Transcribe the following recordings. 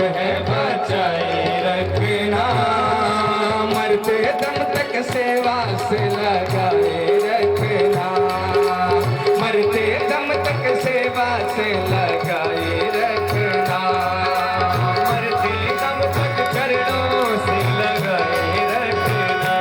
है बचाए रखना, मरते दम तक सेवा से लगाए रखना, मरते दम तक सेवा से लगाए रखना, मरते दम तक चरणों से लगाए रखना।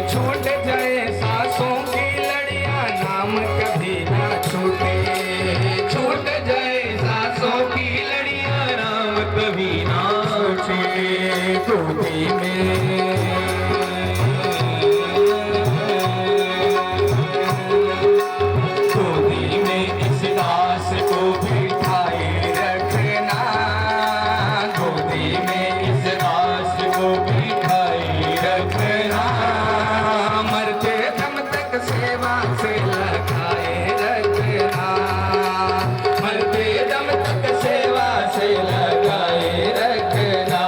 छूट जाए सांसों की लड़ियां, नाम कभी ना छूटे, छूट जाए सांसों की लड़ियां, नाम कभी ना छूटे। गोदी में इस दास को बिठाए रखना, गोदी में इस दास को बिठाए रखना, मरते दम तक सेवा से लगाए रखना, मरते दम तक सेवा से लगाए रखना।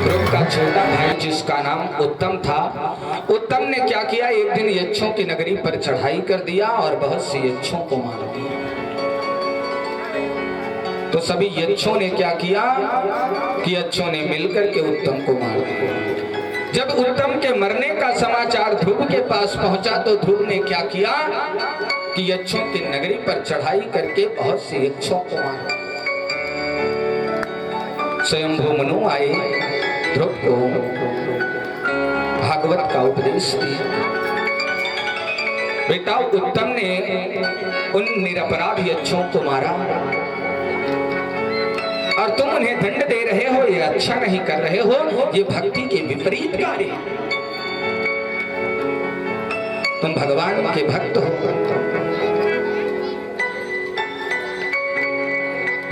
ध्रुव का छोटा भाई जिसका नाम उत्तम था, उत्तम ने क्या किया, एक दिन यक्षों की नगरी पर चढ़ाई कर दिया और बहुत सी यक्षों को मार दिया। तो सभी यक्षों ने क्या किया कि यक्षों ने मिलकर के उत्तम को मार दिया। जब उत्तम के मरने का समाचार ध्रुव के पास पहुंचा तो ध्रुव ने क्या किया कि यक्षों की नगरी पर चढ़ाई करके बहुत से यक्षों को मारा। स्वयंभू मनु आए, ध्रुव को भागवत का उपदेश दिया। बेटा, उत्तम ने उन निरपराध यक्षों को मारा और तुम उन्हें दंड दे रहे हो, ये अच्छा नहीं कर रहे हो, ये भक्ति के विपरीत कार्य। तुम भगवान के भक्त हो।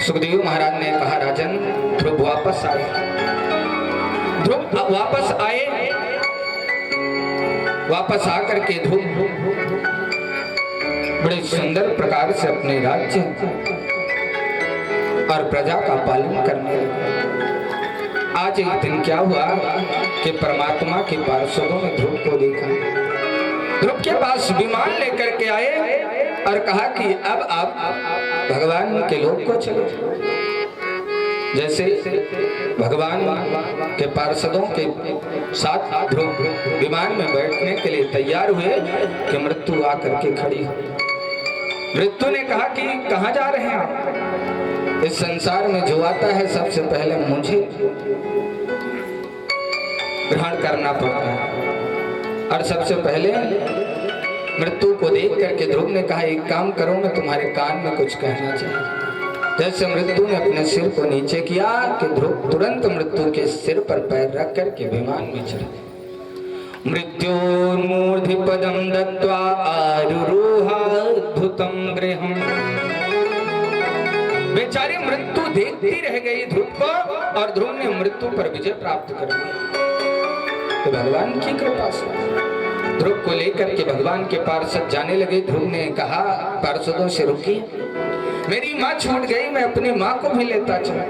सुखदेव महाराज ने कहा, राजन, ध्रुव वापस आए। ध्रुव वापस आए, वापस आकर के ध्रुव बड़े सुंदर प्रकार से अपने राज्य और प्रजा का पालन करने लगे। आज एक दिन क्या हुआ कि परमात्मा के पार्षदों ने ध्रुव को देखा। ध्रुव के पास विमान लेकर के आए और कहा कि अब आप भगवान के लोक को चलो। जैसे भगवान के पार्षदों के साथ ध्रुव विमान में बैठने के लिए तैयार हुए कि मृत्यु आकर के खड़ी हो। मृत्यु ने कहा कि कहाँ जा रहे हैं आप? इस संसार में जो आता है सबसे पहले मुझे ग्रहण करना पड़ता है। और सबसे पहले मृत्यु को देख करके ध्रुव ने कहा, एक काम करो, मैं तुम्हारे कान में कुछ कहना चाहिए। जैसे मृत्यु ने अपने सिर को नीचे किया कि ध्रुव तुरंत मृत्यु के सिर पर पैर रख करके विमान में चढ़े। मृत्योर्मूर्धि पदम दत्वा आरुरोहाद्भुतम गृहम्। बेचारी मृत्यु देखती रह गई ध्रुव को और ध्रुव ने मृत्यु पर विजय प्राप्त कर लिया। तो भगवान की कृपा से ध्रुव को लेकर के भगवान के पार्षद जाने लगे। ध्रुव ने कहा पार्षदों से, रुकिए, मेरी माँ छूट गई, मैं अपनी माँ को भी लेता चला।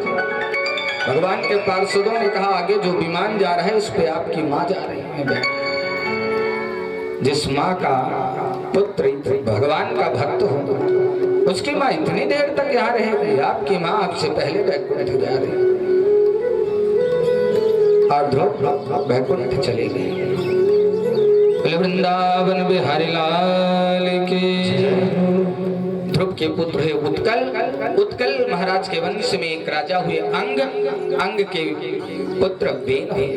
भगवान के पार्षदों ने कहा, आगे जो विमान जा रहा है उस पे आपकी माँ जा रही है। जिस माँ का पुत्र भगवान का भक्त हो, उसकी माँ इतनी देर तक यहाँ रहेगी। आपकी माँ आपसे पहले वैकुंठ जा रही है। और ध्रुव वैकुंठ चले गए। वृंदावन बिहारी लाल के। ध्रुव के पुत्र है उत्कल। उत्कल महाराज के वंश में एक राजा हुए अंग। अंग के पुत्र बेन हुए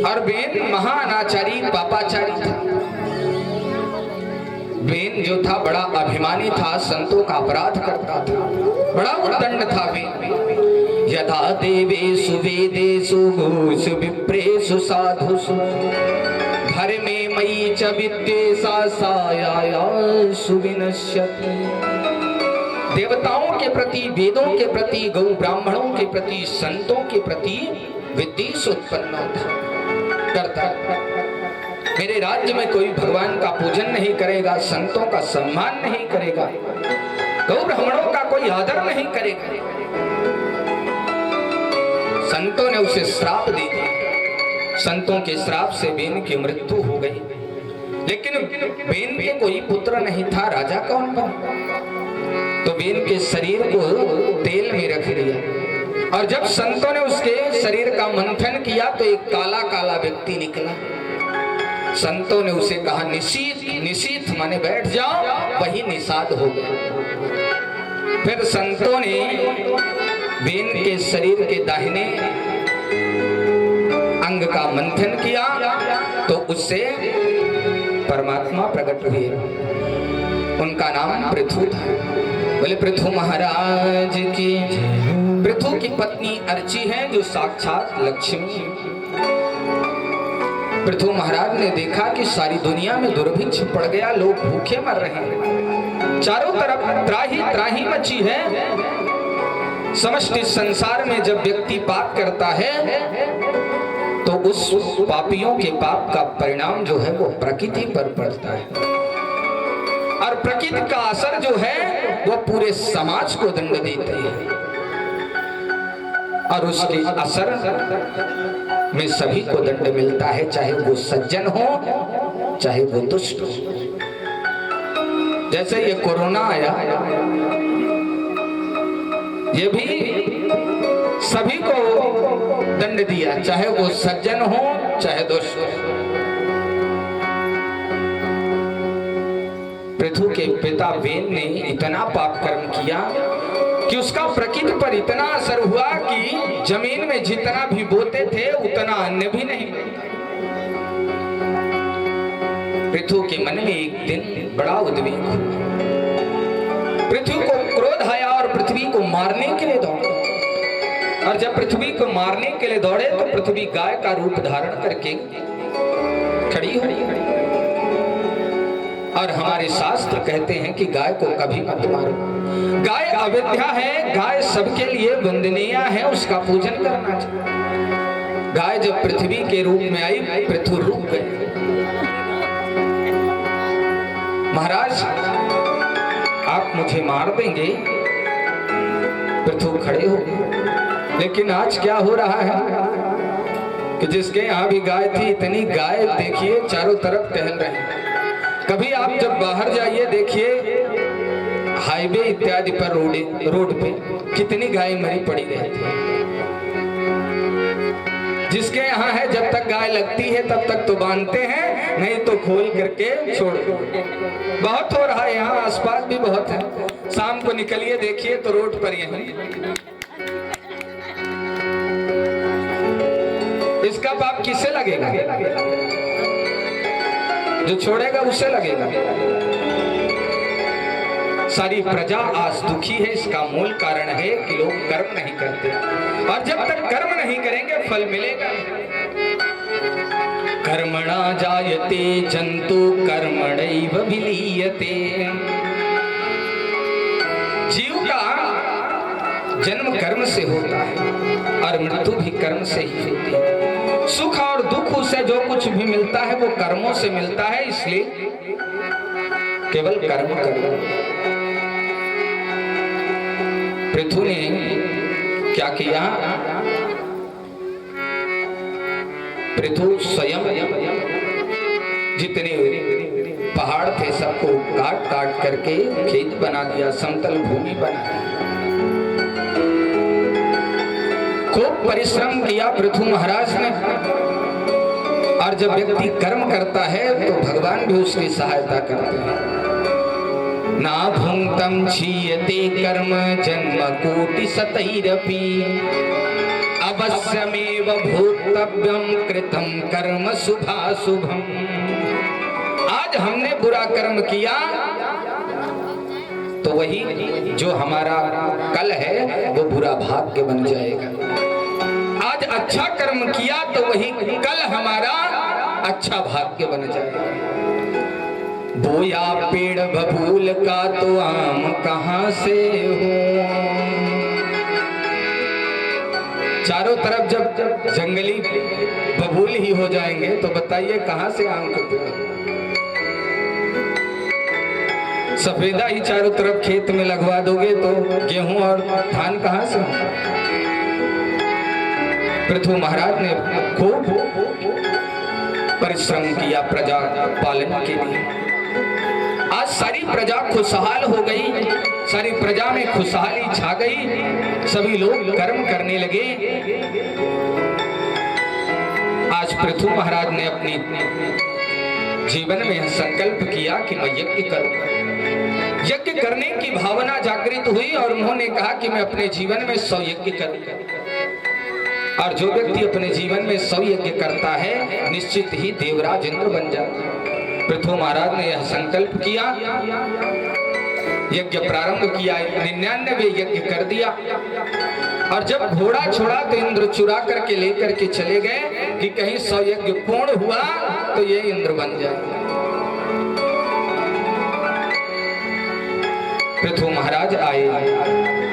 और बेन महाअनाचारी पापाचारी था। बेन जो था बड़ा अभिमानी था, संतों का अपराध करता था, बड़ा उद्दंड था बेन। यथा देवेषु वेदेषु गोषु विप्रेषु साधुषु धर्मे मयि च विद्वेषा सायासु विनश्यति। देवताओं के प्रति, वेदों के प्रति, गौ ब्राह्मणों के प्रति, संतों के प्रति विद्वेष उत्पन्न करता। मेरे राज्य में कोई भगवान का पूजन नहीं करेगा, संतों का सम्मान नहीं करेगा, गौ ब्राह्मणों का कोई आदर नहीं करेगा। संतों ने उसे श्राप दे दिया। संतों के श्राप से बेन की मृत्यु हो गई। लेकिन बेन के कोई पुत्र नहीं था, राजा कौन बना? तो बेन के शरीर को तेल में रख दिया और जब संतों ने उसके शरीर का मंथन किया तो एक काला काला व्यक्ति निकला। संतों ने उसे कहा, निशीथ। निशीथ माने बैठ जाओ, वही निषाद हो गया। फिर संतों ने बेन के शरीर के दाहिने अंग का मंथन किया तो उससे परमात्मा प्रकट हुए। उनका नाम पृथु था। बोले पृथु महाराज की। पृथु की पत्नी अर्ची है जो साक्षात लक्ष्मी। पृथु महाराज ने देखा कि सारी दुनिया में दुर्भिक्ष पड़ गया, लोग भूखे मर रहे हैं, चारों तरफ त्राही त्राही मची है। समष्टि संसार में जब व्यक्ति पाप करता है तो उस पापियों के पाप का परिणाम जो है वो प्रकृति पर पड़ता है और प्रकृति का असर जो है वो पूरे समाज को दंड देती है। और उसके असर में सभी को दंड मिलता है, चाहे वो सज्जन हो चाहे वो दुष्ट हो। जैसे ये कोरोना आया, ये भी सभी को दंड दिया, चाहे वो सज्जन हो चाहे दुष्ट हो। पृथु के पिता वेद ने इतना पाप कर्म किया कि उसका प्रकृति पर इतना असर हुआ कि जमीन में जितना भी बोते थे उतना अन्न भी नहीं। पृथु के मन में एक दिन बड़ा उद्वेग हुआ। पृथ्वी को क्रोध आया और पृथ्वी को मारने के लिए दौड़े। और जब पृथ्वी को मारने के लिए दौड़े तो पृथ्वी गाय का रूप धारण करके खड़ी हो। और हमारे शास्त्र कहते हैं कि गाय को कभी मत मारो। गाय अविद्या है, गाय सबके लिए वंदनीय है, उसका पूजन करना चाहिए। गाय जब पृथ्वी के रूप में आई, पृथु रुक गए। महाराज आप मुझे मार देंगे, पृथु खड़े हो गए। लेकिन आज क्या हो रहा है कि जिसके यहाँ भी गाय थी, इतनी गाय देखिए चारों तरफ टहल रहे हैं। कभी आप जब बाहर जाइए देखिए हाईवे इत्यादि पर रोड पे कितनी गाय मरी पड़ी रहती है। जिसके यहाँ है जब तक गाय लगती है तब तक तो बांधते हैं, नहीं तो खोल करके छोड़ दो। बहुत हो रहा है, यहाँ आसपास भी बहुत है। शाम को निकलिए देखिए तो रोड पर यही। इसका पाप किससे लगेगा? जो छोड़ेगा उससे लगेगा। सारी प्रजा आज दुखी है, इसका मूल कारण है कि लोग कर्म नहीं करते। और जब तक कर्म नहीं करेंगे फल मिलेगा। कर्मणा जायते जंतु कर्मणैव विलीयते। जीव का जन्म कर्म से होता है और मृत्यु भी कर्म से ही होती है। सुख और दुख उसे जो कुछ भी मिलता है वो कर्मों से मिलता है, इसलिए केवल कर्म करो। पृथु ने क्या किया? पृथु स्वयं जितने पहाड़ थे सबको काट काट करके खेत बना दिया, समतल भूमि बना दी। खूब परिश्रम किया पृथु महाराज ने। और जब व्यक्ति कर्म करता है तो भगवान भी उसकी सहायता करते हैं। ना भुंक्तम क्षीयते कर्म जन्म कोटि शतैरपि अवश्यमेव भोक्तव्यम कृतं कर्म शुभाशुभम। आज हमने बुरा कर्म किया तो वही जो हमारा कल है वो बुरा भाग्य बन जाएगा। आज अच्छा कर्म किया तो वही कल हमारा अच्छा भाग्य बन जाएगा। बोया पेड़ बबूल का तो आम कहां से हो। चारों तरफ जब जंगली बबूल ही हो जाएंगे तो बताइए कहां से आम के पेड़? सफेदा ही चारों तरफ खेत में लगवा दोगे तो गेहूं और धान कहां से होगा? पृथु महाराज ने खूब परिश्रम किया प्रजा पालन के लिए। आज सारी प्रजा खुशहाल हो गई, सारी प्रजा में खुशहाली छा गई, सभी लोग कर्म करने लगे। आज पृथु महाराज ने अपनी जीवन में संकल्प किया कि मैं यज्ञ करूंगा। यज्ञ करने की भावना जागृत हुई और उन्होंने कहा कि मैं अपने जीवन में 100 यज्ञ करूंगा। और जो व्यक्ति अपने जीवन में 100 यज्ञ करता है निश्चित ही देवराज इंद्र बन जाता है। पृथु महाराज ने यह संकल्प किया, यज्ञ प्रारंभ किया, 99 यज्ञ कर दिया। और जब घोड़ा छोड़ा तो इंद्र चुरा करके लेकर के चले गए कि कहीं 100 यज्ञ पूर्ण हुआ तो ये इंद्र बन जाए। पृथु महाराज आए,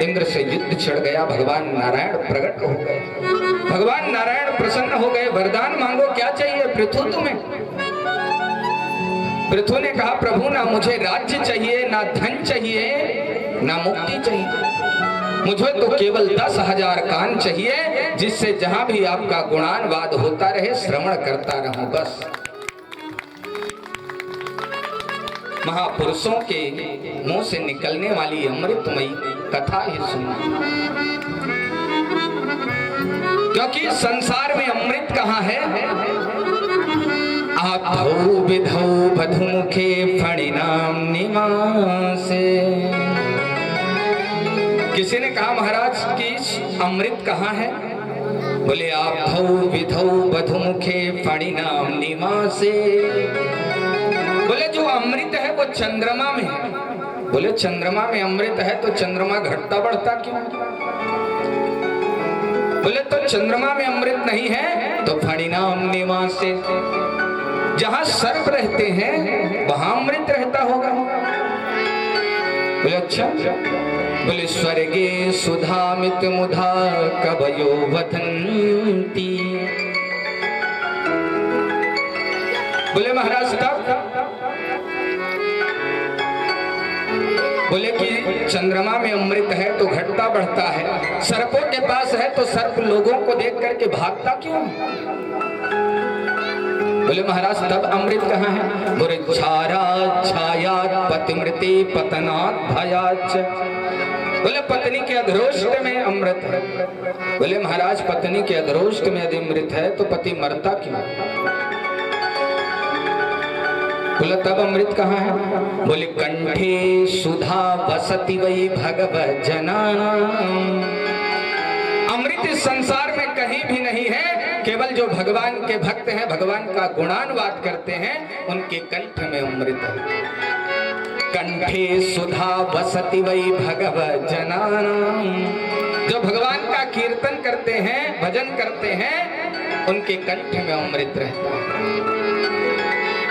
इंद्र से युद्ध छिड़ गया, भगवान नारायण प्रकट हो गए। भगवान नारायण प्रसन्न हो गए, वरदान मांगो, क्या चाहिए पृथु तुम्हें? पृथु ने कहा प्रभु ना मुझे राज्य चाहिए, ना धन चाहिए, ना मुक्ति चाहिए, मुझे तो केवल 10,000 कान चाहिए, जिससे जहां भी आपका गुणानवाद होता रहे श्रवण करता रहूं बस। महापुरुषों के मुंह से निकलने वाली अमृतमयी कथा ही सुनना, क्योंकि संसार में अमृत कहाँ है। आप विधौ बधुमुखे फणिनाम निवासे। किसी ने कहा महाराज कि अमृत कहाँ है? बोले आप विधौ बधुमुखे फणिनाम निवासे। बोले जो अमृत है वो चंद्रमा में है। बोले चंद्रमा में अमृत है तो चंद्रमा घटता बढ़ता क्यों? बोले तो चंद्रमा में अमृत नहीं है तो फणिनाम निवासे, जहां सर्प रहते हैं वहां अमृत रहता होगा। बोले अच्छा। बोले स्वर्गे सुधामित मुधा कवयो वदन्ति। बोले महाराज तब बोले कि चंद्रमा में अमृत है तो घटता बढ़ता है, सर्पों के पास है तो सर्प लोगों को देख करके भागता क्यों? बोले महाराज तब अमृत कहाँ है? बोले छारा छायात पतिमृति पतनात् भयाच। बोले पत्नी के अधरोष्ट में अमृत है। बोले महाराज पत्नी के अधरोष्ट में यदि अमृत है तो पति मरता क्यों? बोले तब अमृत कहाँ है? बोले कंठे सुधा वसति वही भगवत जनानाम। अमृत इस संसार में कहीं भी नहीं है, केवल जो भगवान के भक्त हैं, भगवान का गुणानवाद करते हैं, उनके कंठ में अमृत है। कंठे सुधा वसति वही भगवत जनानाम। जो भगवान का कीर्तन करते हैं, भजन करते हैं, उनके कंठ में अमृत रहता है।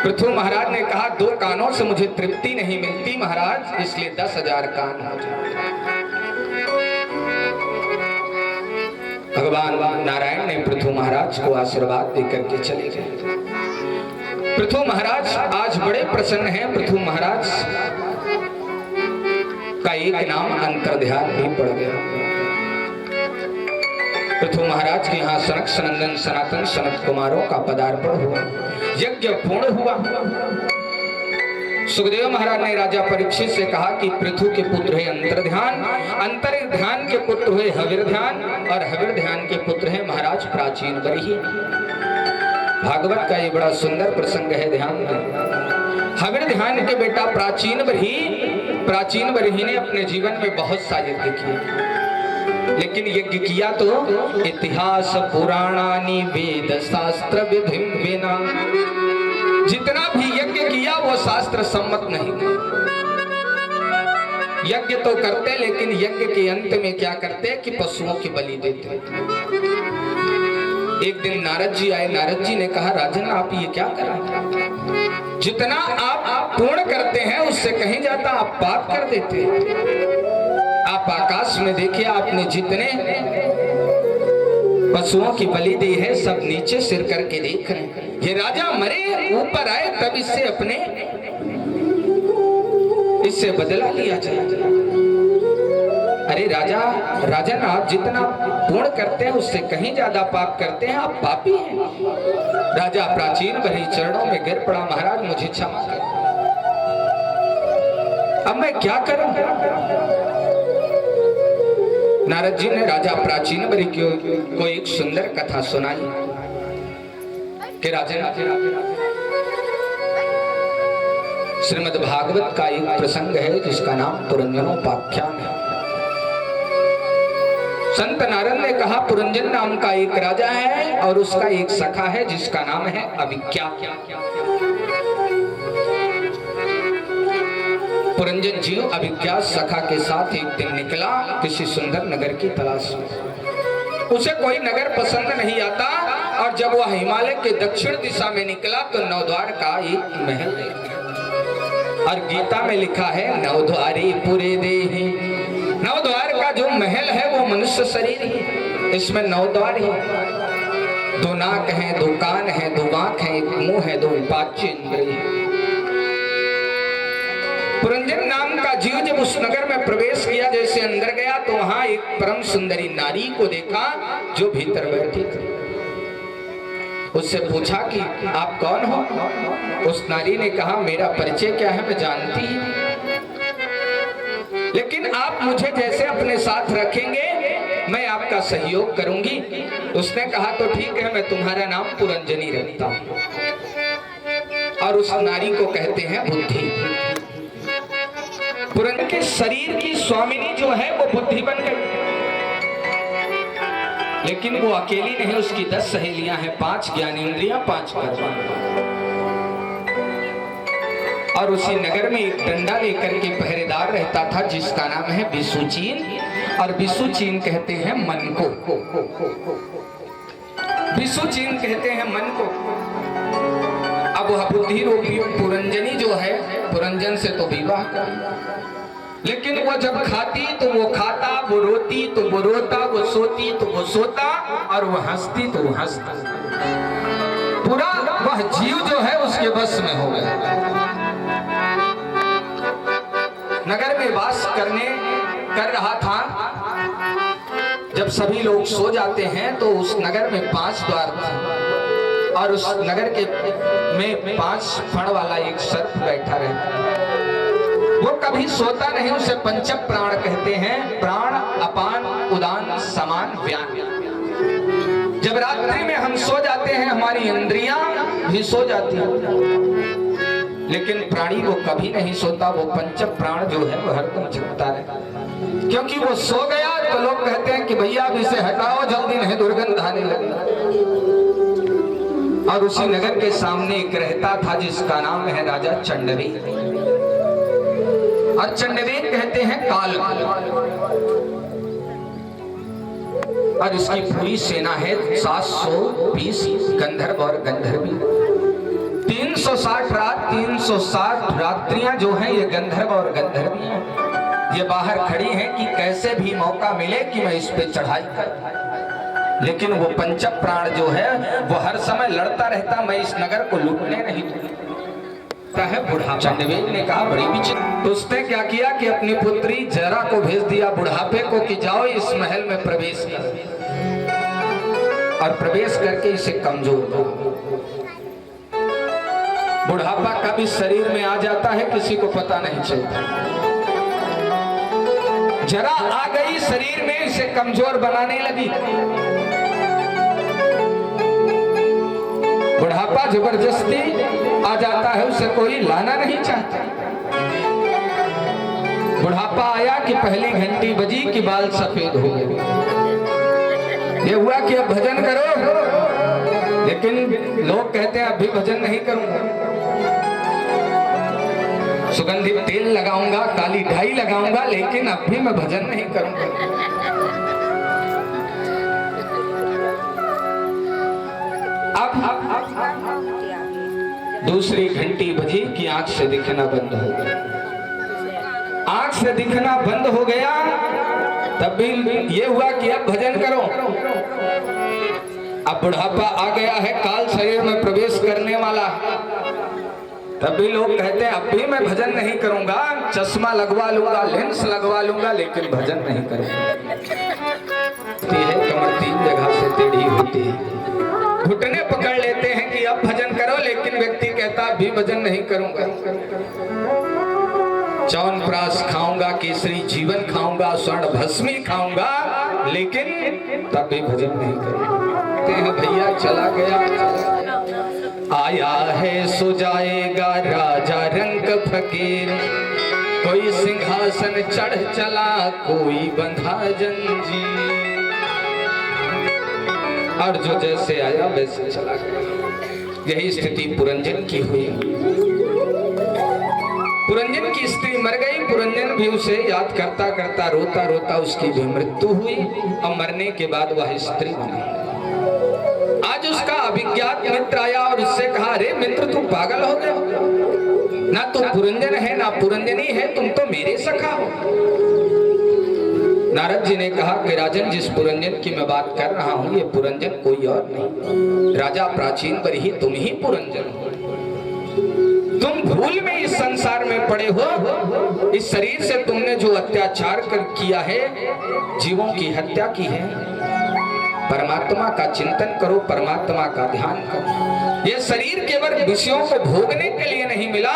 पृथु महाराज ने कहा 2 कानों से मुझे तृप्ति नहीं मिलती महाराज, इसलिए 10,000 कान हो जाए। भगवान नारायण ने पृथु महाराज को आशीर्वाद देकर के चले गए। पृथु महाराज आज बड़े प्रसन्न हैं। पृथु महाराज का एक नाम अंतर्ध्यान भी पड़ गया। पृथु महाराज के यहाँ सनक सनंदन सनातन सनत कुमारों का पदार्पण हुआ, यज्ञ पूर्ण हुआ। सुखदेव महाराज ने राजा परीक्षित से कहा कि पृथु के पुत्र है अंतर्ध्यान, अंतर्ध्यान के पुत्र हुए हविर्ध्यान, और हविर्ध्यान के पुत्र है महाराज प्राचीन बरही। भागवत का ये बड़ा सुंदर प्रसंग है, ध्यान दें। हविर्ध्यान के बेटा प्राचीन बरही ने अपने जीवन में बहुत सा यज्ञ किए, लेकिन यज्ञ किया तो इतिहास पुराणानि वेद शास्त्र विधि बिना। जितना भी यज्ञ किया वो शास्त्र सम्मत नहीं। यज्ञ तो करते, लेकिन यज्ञ के अंत में क्या करते कि पशुओं की बलि देते। एक दिन नारद जी आए। नारद जी ने कहा राजन आप ये क्या कर रहे हैं? जितना आप पूर्ण करते हैं उससे कहीं जाता आप पाप कर देते हैं। आप आकाश में देखिए, आपने जितने पशुओं की बलि दी है सब नीचे सिर करके देख रहे हैं। ये राजा मरे ऊपर आए तब इससे बदला लिया जाए। अरे राजन आप जितना पूर्ण करते हैं उससे कहीं ज्यादा पाप करते हैं, आप पापी हैं। राजा प्राचीन बरही चरणों में गिर पड़ा, महाराज मुझे क्षमा कर, अब मैं क्या करूं? नारद जी ने राजा प्राचीन बरही को एक सुंदर कथा सुनाई कि राजन श्रीमद् भागवत का एक प्रसंग है जिसका नाम पुरंजनोपाख्यान है। संत नारद ने कहा पुरंजन नाम का एक राजा है और उसका एक सखा है जिसका नाम है अभिज्ञा। पुरंजन जी अभिज्ञा सखा के साथ एक दिन निकला किसी सुंदर नगर की तलाश में। उसे कोई नगर पसंद नहीं आता और जब वह हिमालय के दक्षिण दिशा में निकला तो नवद्वार का एक महल देखा और गीता में लिखा है नवद्वारी पुरे देहि। नवद्वार का जो महल है वो मनुष्य शरीर ही, इसमें नवद्वार ही, दो नाक है, दो कान है, दो आंख है, एक मुंह है, दो पांच इंद्रिय। पुरंजन नाम का जीव जब उस नगर में प्रवेश किया, जैसे अंदर गया तो वहां एक परम सुंदरी नारी को देखा जो भीतर बैठी थी। उससे पूछा कि आप कौन हो? उस नारी ने कहा मेरा परिचय क्या है मैं जानती ही, लेकिन आप मुझे जैसे अपने साथ रखेंगे मैं आपका सहयोग करूंगी। उसने कहा तो ठीक है, मैं तुम्हारा नाम पुरंजनी रखता हूं। और उस नारी को कहते हैं बुद्धि। पुरंजन के शरीर की स्वामिनी जो है वो बुद्धि बन गई, लेकिन वो अकेली नहीं, उसकी 10 सहेलियां हैं, 5 ज्ञानेंद्रियां, 5 कर्म। और उसी नगर में एक डंडा लेकर के पहरेदार रहता था जिसका नाम है बिसुचीन, और बिसुचीन कहते हैं मन को, बिसुचीन कहते हैं मन को। अब वह बुद्धि रूपी पुरंजनी जो है, पुरंजन से तो विवाह कर, लेकिन वो जब खाती तो वो खाता, वो रोती तो वो रोता, वो सोती तो वो सोता, और वो हंसती तो वो हंसता। पूरा वह जीव जो है उसके बस में हो गया। नगर में वास कर रहा था। जब सभी लोग सो जाते हैं तो उस नगर में 5 द्वार थे, और उस नगर के में 5 फण वाला एक सर्प बैठा रहता। वो कभी सोता नहीं, उसे पंच प्राण कहते हैं, प्राण अपान उदान समान व्यान। जब रात्रि में हम सो जाते हैं हमारी इंद्रियां भी सो जाती हैं, लेकिन प्राणी वो कभी नहीं सोता। वो पंच प्राण जो है वो हरदम जगता रहता, क्योंकि वो सो गया तो लोग कहते हैं कि भैया अब इसे हटाओ जल्दी, नहीं दुर्गंध आने लगी। और उसी नगर के सामने एक रहता था जिसका नाम है राजा चंडवेद, और चंडवेद कहते हैं काल। और इसकी पूरी सेना है 720 गंधर्व और गंधर्वी। 360 रात 360 रात्रियां जो हैं ये गंधर्व और गंधर्वी हैं। ये बाहर खड़ी हैं कि कैसे भी मौका मिले कि मैं इस पे चढ़ाई कर। लेकिन वो पंच प्राण जो है वो हर समय लड़ता रहता, मैं इस नगर को लूटने नहीं दूंगा है। बुढ़ापा चंडवेद ने कहा बड़ी विचित्र। तो उसने क्या किया कि अपनी पुत्री जरा को भेज दिया बुढ़ापे को कि जाओ इस महल में प्रवेश कर, और प्रवेश करके इसे कमजोर दो। बुढ़ापा कभी शरीर में आ जाता है किसी को पता नहीं चलता। जरा आ गई शरीर में, इसे कमजोर बनाने लगी। बुढ़ापा जबरदस्ती आ जाता है, उसे कोई लाना नहीं चाहता। बुढ़ापा आया कि पहली घंटी बजी कि बाल सफेद हो गए। ये हुआ कि अब भजन करो, लेकिन लोग कहते हैं अभी भजन नहीं करूंगा, सुगंधित तेल लगाऊंगा, काली ढाई लगाऊंगा, लेकिन अब भी मैं भजन नहीं करूंगा। अब दूसरी घंटी बजी कि आंख से दिखना बंद हो गया। आंख से दिखना बंद हो गया, तब भी ये हुआ कि अब भजन करो। अब बुढ़ापा आ गया है, काल शरीर में प्रवेश करने वाला। तब भी लोग कहते हैं अब भी मैं भजन नहीं करूंगा, चश्मा लगवा लूंगा, लेंस लगवा लूंगा, लेकिन भजन नहीं करूंगा। कमर 3 जगह से टेढ़ी होती है, घुटने पकड़ लेते हैं कि अब भजन करो, लेकिन व्यक्ति कहता अभी भजन नहीं करूंगा। च्यवनप्राश खाऊंगा, केसरी जीवन खाऊंगा, स्वर्ण भस्मी खाऊंगा, लेकिन तब भी भजन नहीं करूंगा। भैया चला गया, आया है सो जाएगा राजा रंग फकीर, कोई सिंहासन चढ़ चला, कोई बंधा जंजीर। और जो जैसे आया वैसे चला गया। यही स्थिति पुरंजन की हुई। पुरंजन की स्त्री मर गई, पुरंजन भी उसे याद करता करता रोता रोता उसकी भी मृत्यु हुई, और मरने के बाद वह स्त्री बनी। आज उसका अभिज्ञात मित्र आया और उससे कहा, अरे मित्र तुम पागल हो गए, ना तो पुरंजन है ना पुरंजनी है, तुम तो मेरे सखा हो। नारद जी ने कहा कि राजन, जिस पुरंजन की मैं बात कर रहा हूं ये पुरंजन कोई और नहीं, राजा प्राचीन पर ही तुम ही पुरंजन हो। तुम भूल में इस संसार में पड़े हो। इस शरीर से तुमने जो अत्याचार किया है, जीवों की हत्या की है। परमात्मा का चिंतन करो, परमात्मा का ध्यान करो। यह शरीर केवल विषयों को भोगने के लिए नहीं मिला,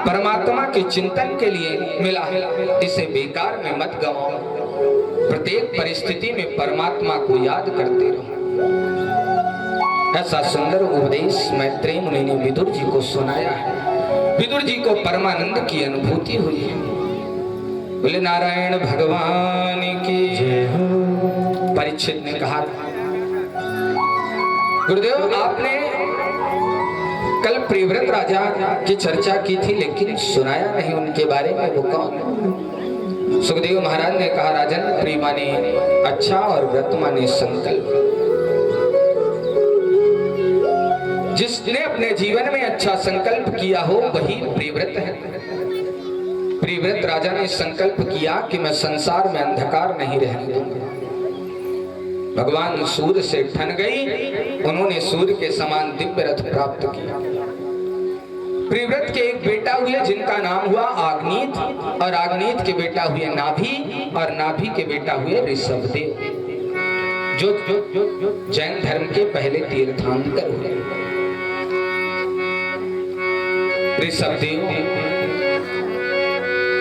परमात्मा के चिंतन के लिए मिला है। इसे बेकार में मत गवाओ। प्रत्येक परिस्थिति में परमात्मा को याद करते रहो। ऐसा सुंदर उपदेश मैत्रेय मुनि ने विदुर जी को सुनाया है। विदुर जी को परमानंद की अनुभूति हुई है। बोले नारायण भगवान की जय हो। परीक्षित ने कहा, गुरुदेव आपने कल प्रियव्रत राजा की चर्चा की थी, लेकिन सुनाया नहीं उनके बारे में, वो कौन? सुखदेव महाराज ने कहा, राजन, प्रिय माने अच्छा और व्रत माने संकल्प। जिसने अपने जीवन में अच्छा संकल्प किया हो वही प्रियव्रत है। प्रियव्रत राजा ने संकल्प किया कि मैं संसार में अंधकार नहीं रहने दूंगा। भगवान सूर्य से ठन गई, उन्होंने सूर्य के समान दिव्य रथ प्राप्त किया। प्रियव्रत के एक बेटा हुए जिनका नाम हुआ आग्नीत, और आग्नीत के बेटा हुए नाभि, और नाभि के बेटा हुए ऋषभदेव, जो जैन धर्म के पहले तीर्थंकर हुए। ऋषभदेव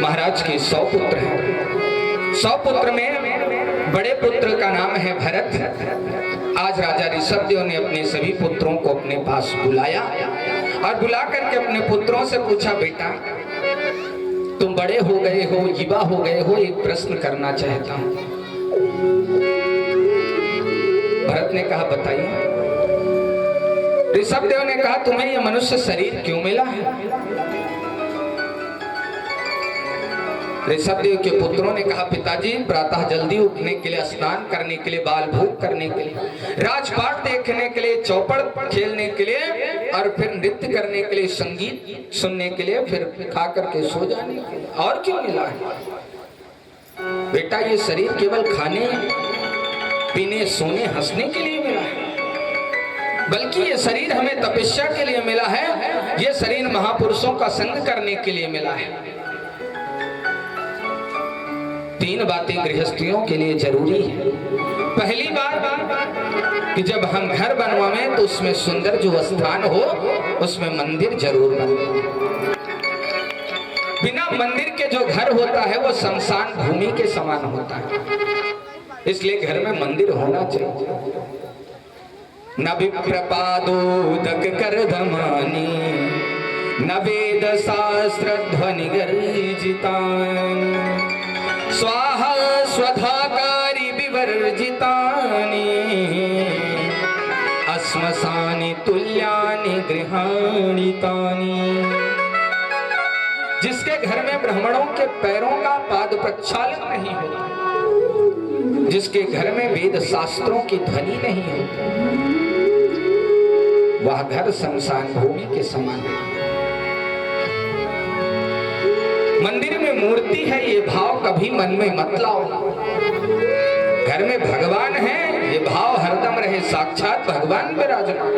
महाराज के 100 पुत्र हैं। 100 पुत्र में बड़े पुत्र का नाम है भरत। आज राजा ऋषभदेव ने अपने सभी पुत्रों को अपने पास बुलाया और बुला करके अपने पुत्रों से पूछा, बेटा तुम बड़े हो गए हो, युवा हो गए हो, एक प्रश्न करना चाहता हूं। भरत ने कहा, बताइए। ऋषभदेव ने कहा, तुम्हें यह मनुष्य शरीर क्यों मिला है? ऋषभदेव के पुत्रों ने कहा, पिताजी प्रातः जल्दी उठने के लिए, स्नान करने के लिए, बाल भोग करने के लिए, राजपाट देखने के लिए, चौपड़ खेलने के लिए, और फिर नृत्य करने के लिए, संगीत सुनने के लिए, फिर खा करके सो जाने के लिए, और क्यों मिला है? बेटा ये शरीर केवल खाने पीने सोने हंसने के लिए मिला है, बल्कि ये शरीर हमें तपस्या के लिए मिला है। ये शरीर महापुरुषों का संग करने के लिए मिला है। 3 बातें गृहस्थियों के लिए जरूरी है। पहली बात कि जब हम घर बनवाएं तो उसमें सुंदर जो स्थान हो, उसमें मंदिर जरूर बने। बिना मंदिर के जो घर होता है वो शमशान भूमि के समान होता है। इसलिए घर में मंदिर होना चाहिए। न विप्रपादोदक करधमानी, न वेद शास्त्र ध्वनि गर्जितानि, स्वाहा स्वधाकारी विवर्जितानि, अस्मसानि तुल्यानि गृहाणि तानि। जिसके घर में ब्राह्मणों के पैरों का पाद प्रक्षालन नहीं होता, जिसके घर में वेद शास्त्रों की ध्वनि नहीं होती, वह घर शमशान भूमि के समान है। मंदिर में मूर्ति है ये भाव कभी मन में मत लाओ। घर में भगवान है ये भाव हरदम रहे, साक्षात भगवान विराजमान।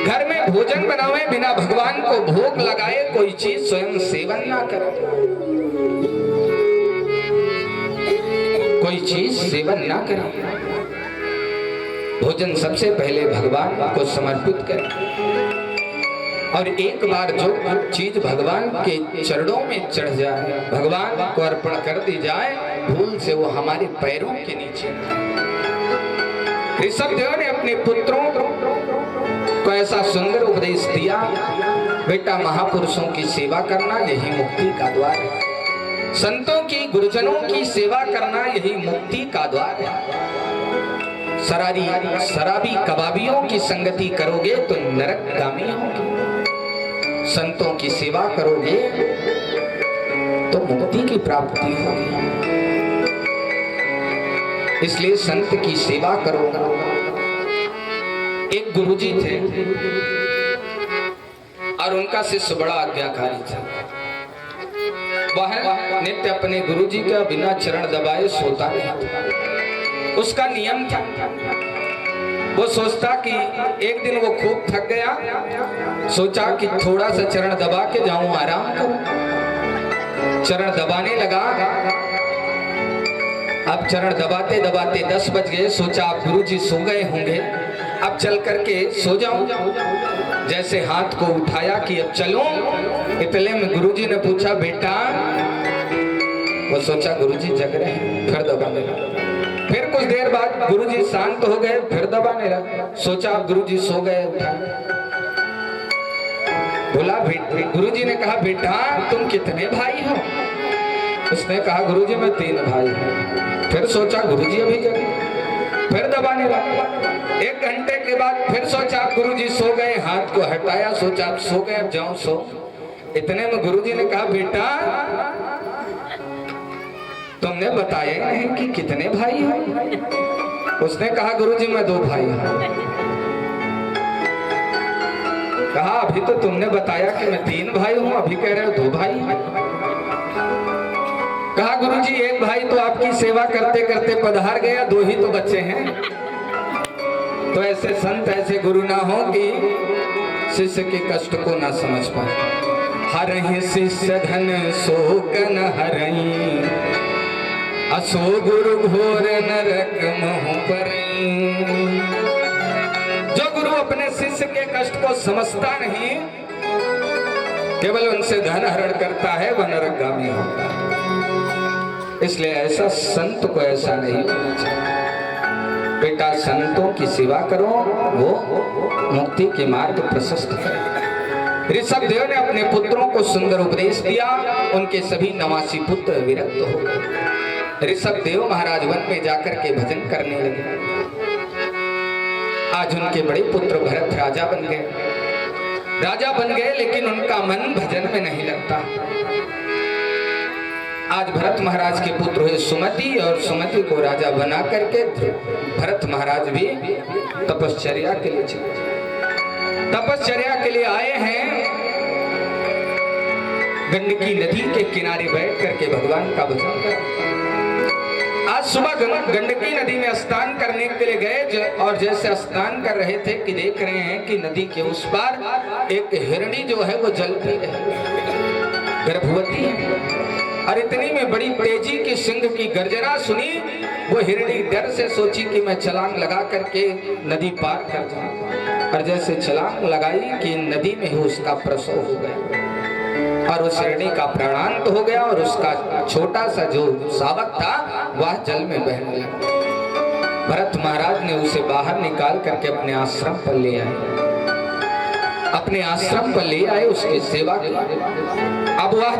घर में भोजन बनावे बिना भगवान को भोग लगाए कोई चीज स्वयं सेवन ना करे, कोई चीज सेवन ना करे। भोजन सबसे पहले भगवान को समर्पित करें, और एक बार जो चीज भगवान के चरणों में चढ़ जाए, भगवान को अर्पण कर दी जाए, भूल से वो हमारे पैरों के नीचे। ऋषभदेव ने अपने पुत्रों को ऐसा सुंदर उपदेश दिया, बेटा महापुरुषों की सेवा करना यही मुक्ति का द्वार है। संतों की, गुरुजनों की सेवा करना यही मुक्ति का द्वार है। शराबी कबाबियों की संगति करोगे तो नरकगामी होगे, संतों की सेवा करोगे तो मुक्ति की प्राप्ति होगी। इसलिए संत की सेवा करो। एक गुरुजी थे और उनका शिष्य बड़ा आज्ञाकारी था। वह नित्य अपने गुरुजी का बिना चरण दबाए सोता नहीं था। उसका नियम था वो सोचता कि एक दिन वो खूब थक गया, सोचा कि थोड़ा सा चरण दबा के जाऊं, आराम करूं। चरण दबाने लगा। अब चरण दबाते दबाते 10 बज गए। सोचा अब गुरुजी सो गए होंगे, अब चल करके सो जाऊं। जैसे हाथ को उठाया कि अब चलूं, इतने में गुरुजी ने पूछा, बेटा। वो सोचा गुरुजी जग रहे हैं, फिर दबाने लगा। फिर कुछ देर बाद गुरुजी शांत हो गए, फिर दबाने लगा। सोचा अब गुरुजी सो गए, उठा। बोला, गुरुजी ने कहा, बेटा तुम कितने भाई हो? उसने कहा, गुरुजी मैं 3 भाई हूं। फिर सोचा गुरुजी अभी जगे, फिर दबाने लगा। 1 घंटे के बाद फिर सोचा गुरुजी सो गए, हाथ को हटाया, सोचा अब सो गए, अब जाऊं सो। इतने में गुरुजी ने कहा, बेटा तुमने बताया नहीं कि कितने भाई हो? उसने कहा, गुरुजी मैं 2 भाई हूं। कहा, अभी तो तुमने बताया कि मैं 3 भाई हूं, अभी कह रहे हो 2 भाई हैं। कहा, गुरुजी 1 भाई तो आपकी सेवा करते करते पधार गया, 2 ही तो बच्चे हैं। तो ऐसे संत ऐसे गुरु ना हो कि शिष्य के कष्ट को ना समझ पाए। हरहि शिष्य धन शोक न हरहि, असो गुरु घोर नरक मोह परई। जो गुरु अपने शिष्य के कष्ट को समझता नहीं, केवल उनसे धन हरण करता है, वह नरकगामी होता है। इसलिए ऐसा संत को ऐसा नहीं होना चाहिए। बेटा संतों की सेवा करो, वो मुक्ति के मार्ग प्रशस्त करें। ऋषभ देव ने अपने पुत्रों को सुंदर उपदेश दिया, उनके सभी 89 पुत्र विरक्त हो गए। ऋषभ देव महाराज वन में जाकर के भजन करने लगे। आज उनके बड़े पुत्र भरत राजा बन गए, लेकिन उनका मन भजन में नहीं लगता। आज भरत महाराज के पुत्र हुए सुमति, और सुमति को राजा बना करके भरत महाराज भी तपश्चर्या के लिए चले। तपश्चर्या के लिए आए हैं। गंडकी नदी के किनारे बैठ करके भगवान का भजन कर। आज सुबह गंडकी नदी में स्नान करने के लिए गए, और जैसे स्नान कर रहे थे कि देख रहे हैं कि नदी के उस पार एक हिरणी जो है वो जल पी रही, गर्भवती है। और इतनी में बड़ी तेजी की सिंह की गर्जना सुनी। वो हिरणी डर से सोची कि मैं छलांग लगा करके नदी पार कर जाऊं, और जैसे छलांग लगाई कि नदी में ही उसका प्रसव हो गया, और उस हिरणी का प्राणांत हो गया, और उसका छोटा सा जो शावक था वह जल में बहने लगा। भरत महाराज ने उसे बाहर निकाल करके अपने आश्रम पर ले आए। उसकी सेवा की। अब वह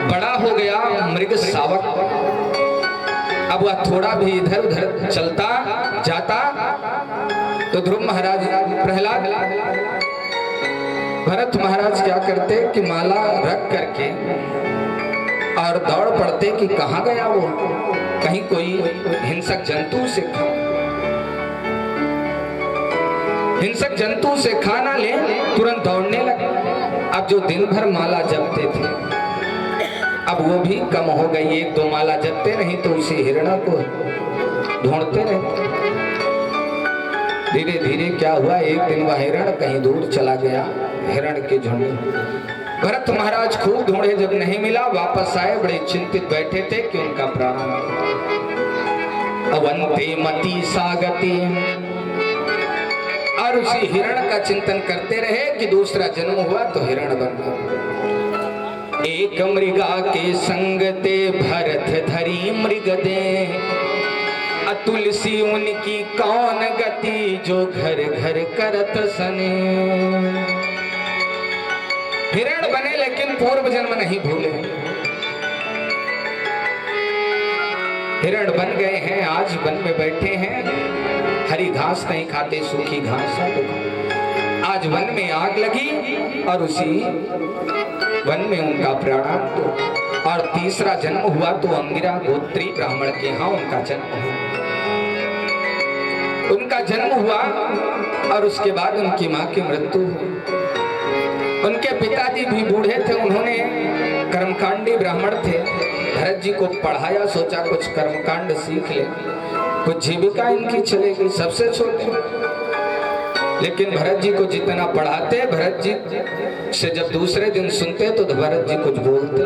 बड़ा हो गया मृग शावक। अब वह थोड़ा भी इधर उधर चलता जाता तो ध्रुव महाराज प्रहलाद भरत महाराज क्या करते कि माला रख करके और दौड़ पड़ते कि कहाँ गया वो, कहीं कोई हिंसक जंतु से खाना ले, तुरंत दौड़ने लगे। अब जो दिन भर माला जपते थे, अब वो भी कम हो गई। 1-2 माला जपते नहीं तो उसी हिरणा को ढूंढते रहते। धीरे धीरे क्या हुआ, एक दिन वह हिरण कहीं दूर चला गया, हिरण के झुंड। भरत महाराज खूब ढूंढे, जब नहीं मिला वापस आए, बड़े चिंतित बैठे थे कि उनका प्राण। अवंते मति सागति, और उसी हिरण का चिंतन करते रहे कि दूसरा जन्म हुआ तो हिरण बन गया। एक मृगा के संग ते भरत धरी मृग दे, अतुल सी उनकी कौन गति, जो घर घर करत सने। हिरण बने लेकिन पूर्व जन्म नहीं भूले। हिरण बन गए हैं, आज वन में बैठे हैं, हरी घास नहीं खाते, सूखी घास। आज वन में आग लगी और उसी वन में उनका प्राणांत। और तीसरा जन्म हुआ तो अंगिरा गोत्री ब्राह्मण के यहाँ उनका जन्म हुआ और उसके बाद उनकी माँ की मृत्यु हुई। उनके पिताजी भी बूढ़े थे, उन्होंने कर्मकांडी ब्राह्मण थे, भरत जी को पढ़ाया, सोचा कुछ कर्मकांड सीख ले। कुछ जीविका इनकी चलेगी, सबसे छोटे। लेकिन भरत जी को जितना पढ़ाते, भरत जी से जब दूसरे दिन सुनते तो भरत जी कुछ बोलते।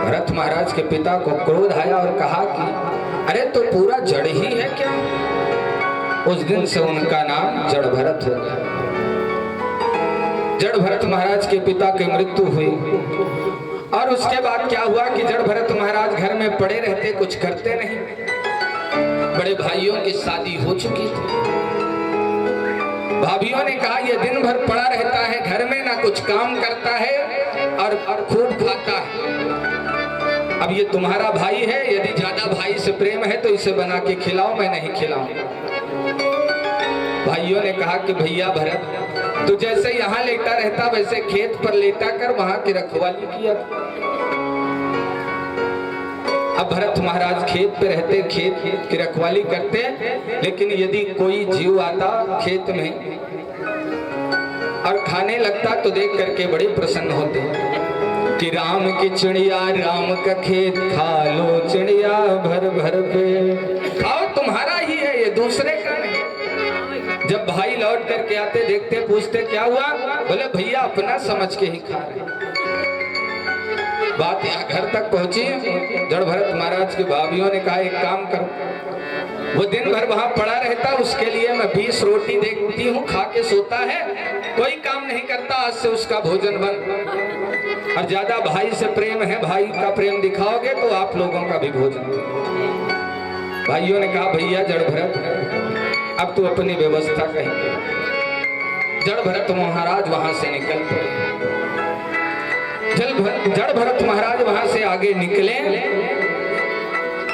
भरत महाराज के पिता को क्रोध आया और कहा कि अरे तो पूरा जड़ ही है क्या? उस दिन से उनका नाम जड़ भरत हो गया। जड़ भरत महाराज के पिता की मृत्यु हुई और उसके बाद क्या हुआ कि जड़ भरत महाराज घर में पड़े रहते, कुछ करते नहीं। बड़े भाइयों की शादी हो चुकी थी। भाभियों ने कहा ये दिन भर पड़ा रहता है घर में, ना कुछ काम करता है और खूब खाता है। अब ये तुम्हारा भाई है, यदि ज्यादा भाई से प्रेम है तो इसे बना के खिलाओ, मैं नहीं खिलाऊं। भाइयों ने कहा कि भैया भरत, तू जैसे यहाँ लेटा रहता वैसे खेत पर लेटा कर वहां की रखवाली किया। अब भरत महाराज खेत पे रहते, खेत की रखवाली करते, लेकिन यदि कोई जीव आता खेत में और खाने लगता तो देख करके बड़े प्रसन्न होते कि राम की चिड़िया राम का खेत, खा लो चिड़िया भर भर पे। खाओ, तुम्हारा ही है ये, दूसरे का नहीं। जब भाई लौट करके आते, देखते, पूछते क्या हुआ, बोले भैया अपना समझ के ही खा रहे। बात यहाँ घर तक पहुंची। जड़ भरत महाराज की भाभियों ने कहा एक काम करो, वो दिन भर वहां पड़ा रहता, उसके लिए मैं 20 रोटी देखती हूँ, खा के सोता है, कोई काम नहीं करता, आज से उसका भोजन बंद। और ज्यादा भाई से प्रेम है, भाई का प्रेम दिखाओगे तो आप लोगों का भी भोजन। भाइयों ने कहा भैया जड़ भरत अब तू अपनी व्यवस्था कहीं। जड़ भरत महाराज वहां से निकल पड़े। जड़ भरत महाराज वहां से आगे निकले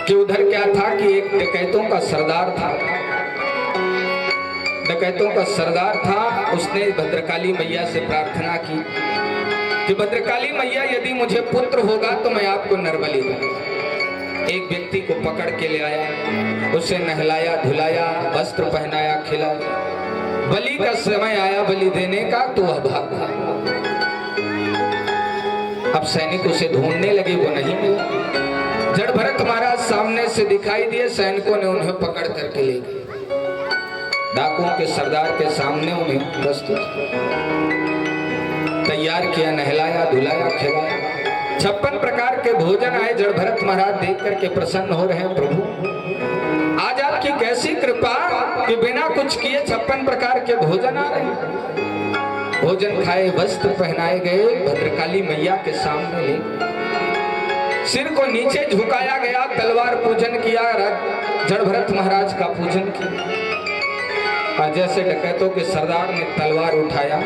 कि उधर क्या था कि एक डकैतों का सरदार था। डकैतों का सरदार था, उसने भद्रकाली मैया से प्रार्थना की कि भद्रकाली मैया यदि मुझे पुत्र होगा तो मैं आपको नरबलि दूंगा। एक व्यक्ति को पकड़ के ले आया, उसे नहलाया धुलाया, वस्त्र पहनाया, खिलाया। बलि का समय आया बलि देने का तो वह भाग गया। अब सैनिक उसे ढूंढने लगे, वो नहीं मिला। जड़ भरत महाराज सामने से दिखाई दिए, सैनिकों ने उन्हें पकड़ करके ले गए। डाकुओं के सरदार के सामने उन्हें प्रस्तुत तैयार किया, नहलाया धुलाया, खिलाया। 56 प्रकार के भोजन आए। जड़ भरत महाराज देख करके प्रसन्न हो रहे हैं, प्रभु आज आपकी कैसी कृपा कि बिना कुछ किए 56 प्रकार के भोजन आ रहे हैं। भोजन खाए, वस्त्र पहनाए गए, भद्रकाली मैया के सामने ले, सिर को नीचे झुकाया गया, तलवार पूजन किया, जड़ भरत महाराज का पूजन किया। और जैसे डकैतों के सरदार ने तलवार उठाया,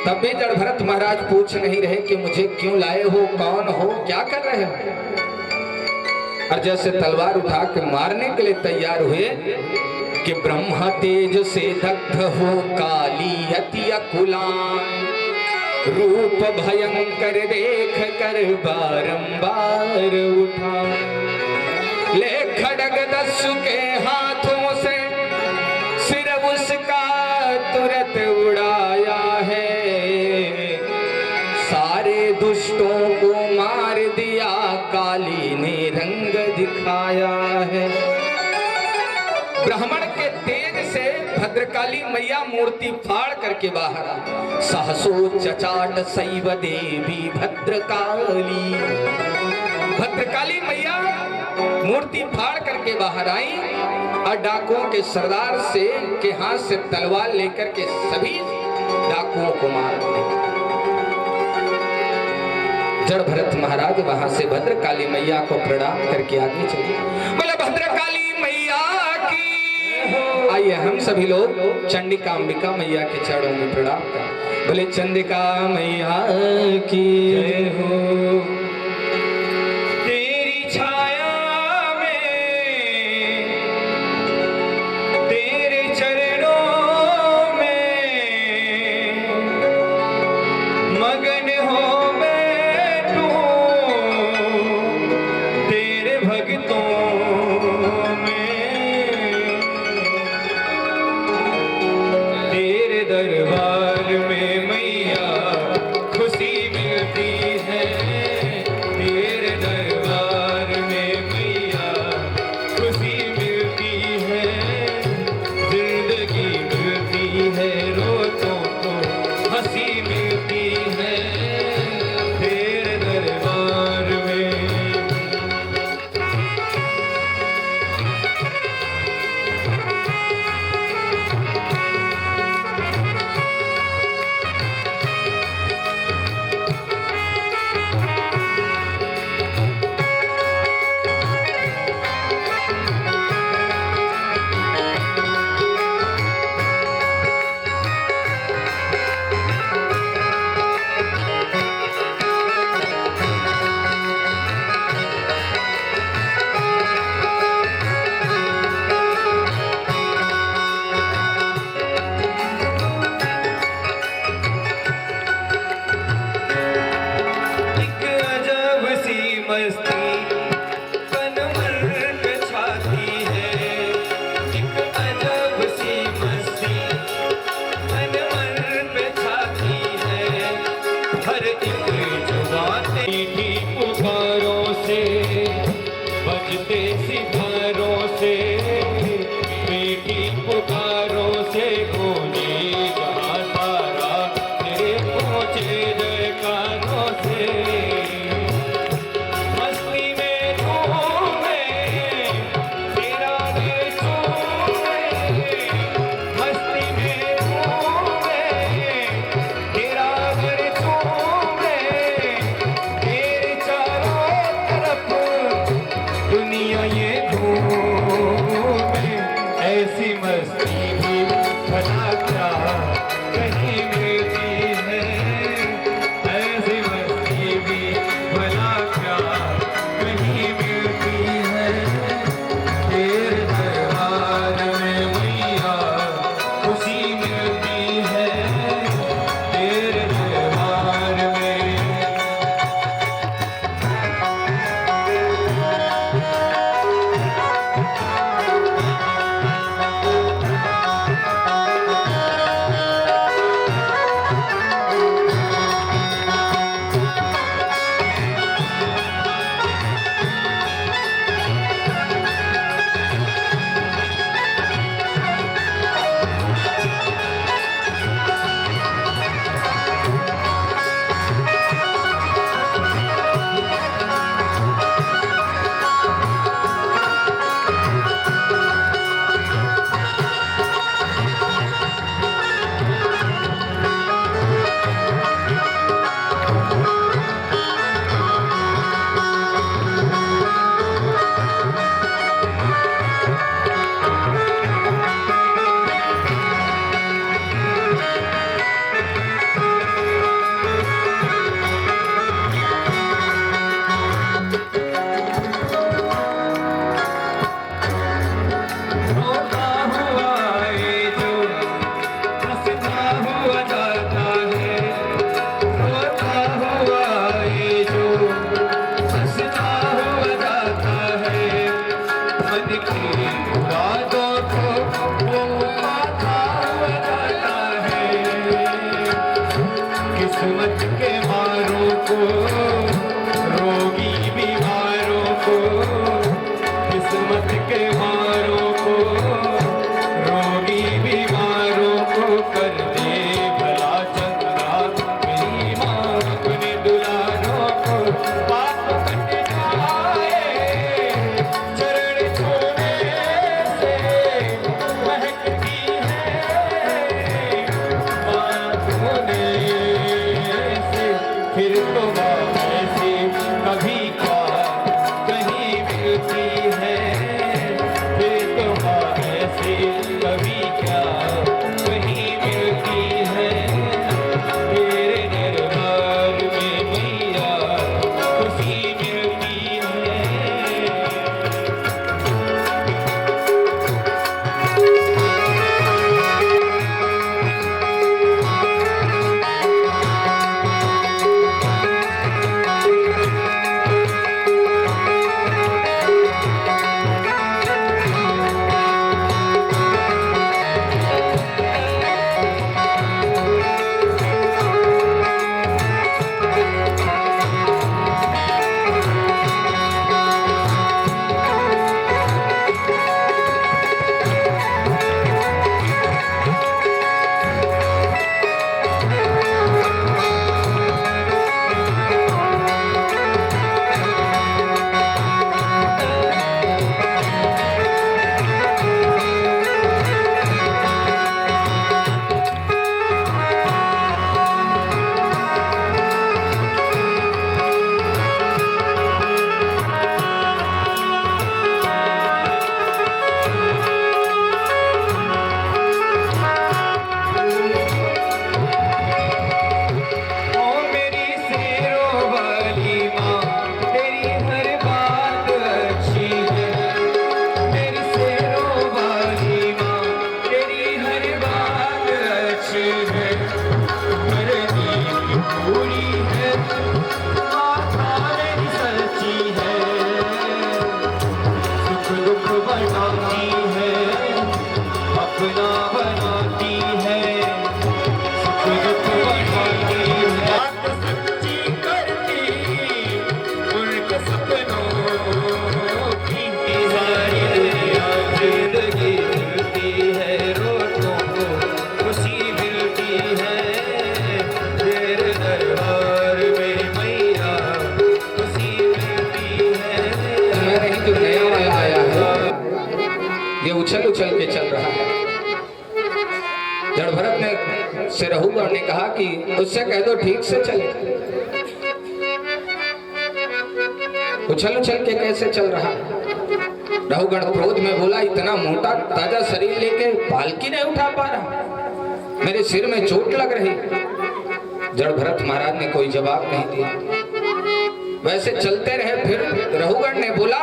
तब भी जड़ भरत महाराज पूछ नहीं रहे कि मुझे क्यों लाए हो, कौन हो, क्या कर रहे हो। और जैसे तलवार उठा के मारने के लिए तैयार हुए कि ब्रह्मा तेज से दग्ध हो काली अति अकुलान, रूप भयंकर देख कर बारंबार उठा, ले खड्ग दस्यु के हाथों से सिर उसका तुरंत उड़ाया है, सारे दुष्टों को मार दिया, काली ने रंग दिखाया है। ब्राह्मण के तेज से भद्रकाली मैया मूर्ति फाड़ करके बाहर आ, सहसो चचाट शैव देवी भद्रकाली। भद्रकाली मैया मूर्ति फाड़ करके बाहर आई और डाकुओं के सरदार से के हाथ से तलवार लेकर के सभी डाकुओं को मार दिया। जड़ भरत महाराज वहां से भद्रकाली मैया को प्रणाम करके आगे चले। बोले भद्रकाली मैया की। आइए हम सभी लोग चंडिका अंबिका मैया के चरणों में प्रणाम करें। बोले चंडिका मैया की जय हो। तेरी छाया में तेरे चरणों में मगन हो बैठूं, तेरे भक्तों में तेरे दरबार में मैया खुशी मिलती है। पुकारों से गूंजे जहाँ सारा, तेरे पहुँचे जयकारों से। मस्ती में झूमे तेरा दिल झूमे, मस्ती में झूमे तेरा दिल झूमे, तेरे चारों तरफ दुनिया ये घूमे। ऐसी मस्ती भी भला क्या कहीं मिलती है, ऐसी मस्ती भी भला क्या कहीं मिलती है। तेरे दरबार में मैया खुशी मिलती है, तेरे दरबार में। रोता हुआ ये जो हंसता हुआ जाता है, रोता हुआ ये जो हंसता हुआ जाता है। मन की बातों को वो पाता हुआ जाता है। किस्मत के मारों को, रोगी बीमारों को, किस्मत के मारों को, रोगी बीमारों को कर दे भला चंगा। मेरी माँ अपने दुलारों को पाप कट जाए, चरण छूने से महकती है माँ धोने से। फिर तो माँ ऐसी कभी क्या कहीं मिलती है, फिर तो माँ ऐसी कभी क्या कहीं मिलती है। तेरे दरबार में मैया खुशी मिलती है। से रहुगण ने कहा कि उससे कह दो ठीक से चले। उछल उछल के कैसे चल रहा है? रहुगण क्रोध में बोला, इतना मोटा ताजा शरीर लेके पालकी नहीं उठा पा रहा, मेरे सिर में चोट लग रही। जड़ भरत महाराज ने कोई जवाब नहीं दिया, वैसे चलते रहे। फिर रहुगण ने बोला,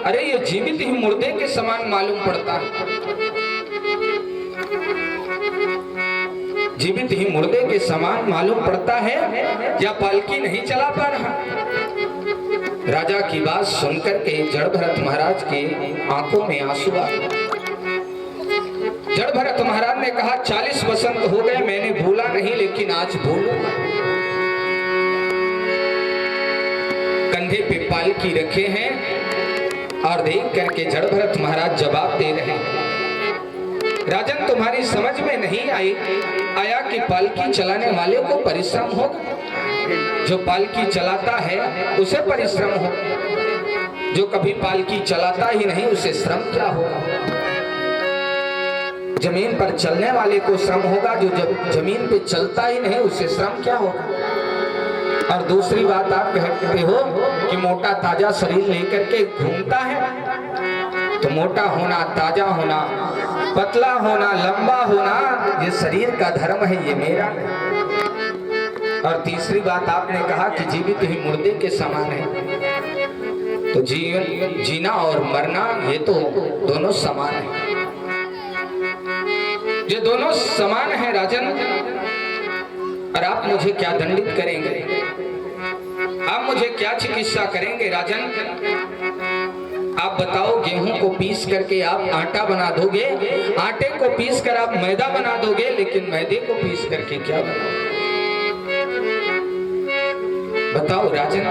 अरे ये जीवित ही मुर्दे के समान मालूम पड़ता है, जीवित ही मुर्दे के समान मालूम पड़ता है, या पालकी नहीं चला पा रहा। राजा की बात सुनकर के जड़ भरत महाराज के आंखों में आंसू आ गए। जड़ भरत महाराज ने कहा, 40 वसंत हो गए मैंने भूला नहीं, लेकिन आज भूलूंगा। कंधे पे पालकी रखे हैं और देख करके जड़ भरत महाराज जवाब दे रहे हैं, राजन तुम्हारी समझ में नहीं आया कि पालकी चलाने वाले को परिश्रम होगा, जो पालकी चलाता है उसे परिश्रम हो, जो कभी पालकी चलाता ही नहीं उसे श्रम क्या होगा। जमीन पर चलने वाले को श्रम होगा, जो जब जमीन पे चलता ही नहीं उसे श्रम क्या होगा। और दूसरी बात आप कहते हो कि मोटा ताजा शरीर लेकर के घूमता है, तो मोटा होना, ताजा होना, पतला होना, लंबा होना, ये शरीर का धर्म है, ये मेरा नहीं। और तीसरी बात आपने कहा कि जीवित ही मुर्दे के समान है, तो जीवन जीना और मरना ये तो दोनों समान है, ये दोनों समान है राजन। और आप मुझे क्या दंडित करेंगे, आप मुझे क्या चिकित्सा करेंगे राजन? आप बताओ, गेहूं को पीस करके आप आटा बना दोगे, आटे को पीस कर आप मैदा बना दोगे, लेकिन मैदे को पीस करके क्या बनाओगे? बताओ राजन,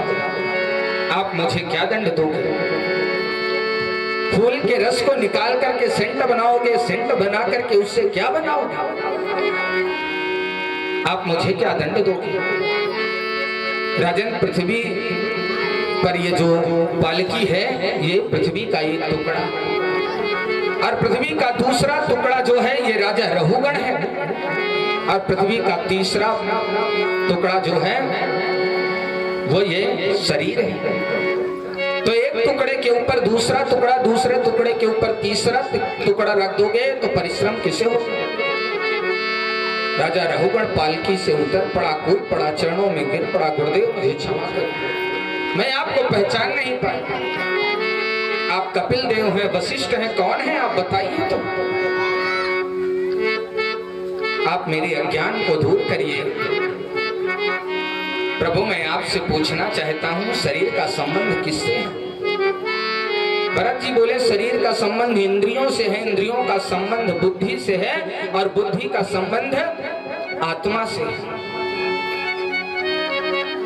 आप मुझे क्या दंड दोगे? फूल के रस को निकाल करके सेंट बनाओगे, सेंट बना करके उससे क्या बनाओगे? आप मुझे क्या दंड दोगे? राजन, पृथ्वी पर ये जो पालकी है, ये पृथ्वी का एक टुकड़ा, और पृथ्वी का दूसरा टुकड़ा जो है ये राजा रहुगण है, और पृथ्वी का तीसरा टुकड़ा जो है वो ये शरीर है। तो एक टुकड़े के ऊपर दूसरा टुकड़ा, दूसरे टुकड़े के ऊपर तीसरा टुकड़ा रख दोगे तो परिश्रम किसे होगा? राजा रहुगण पालकी से उतर पड़ा, कूद पड़ा, चरणों में गिर पड़ा, गुरुदेव मुझे क्षमा कर, मैं आपको पहचान नहीं पाया। आप कपिल देव हैं, वशिष्ठ हैं, कौन है आप बताइए तो। आप मेरे अज्ञान को दूर करिए। प्रभु, मैं आपसे पूछना चाहता हूँ, शरीर का संबंध किससे है? भरत जी बोले, शरीर का संबंध इंद्रियों से है, इंद्रियों का संबंध बुद्धि से है, और बुद्धि का संबंध आत्मा से है।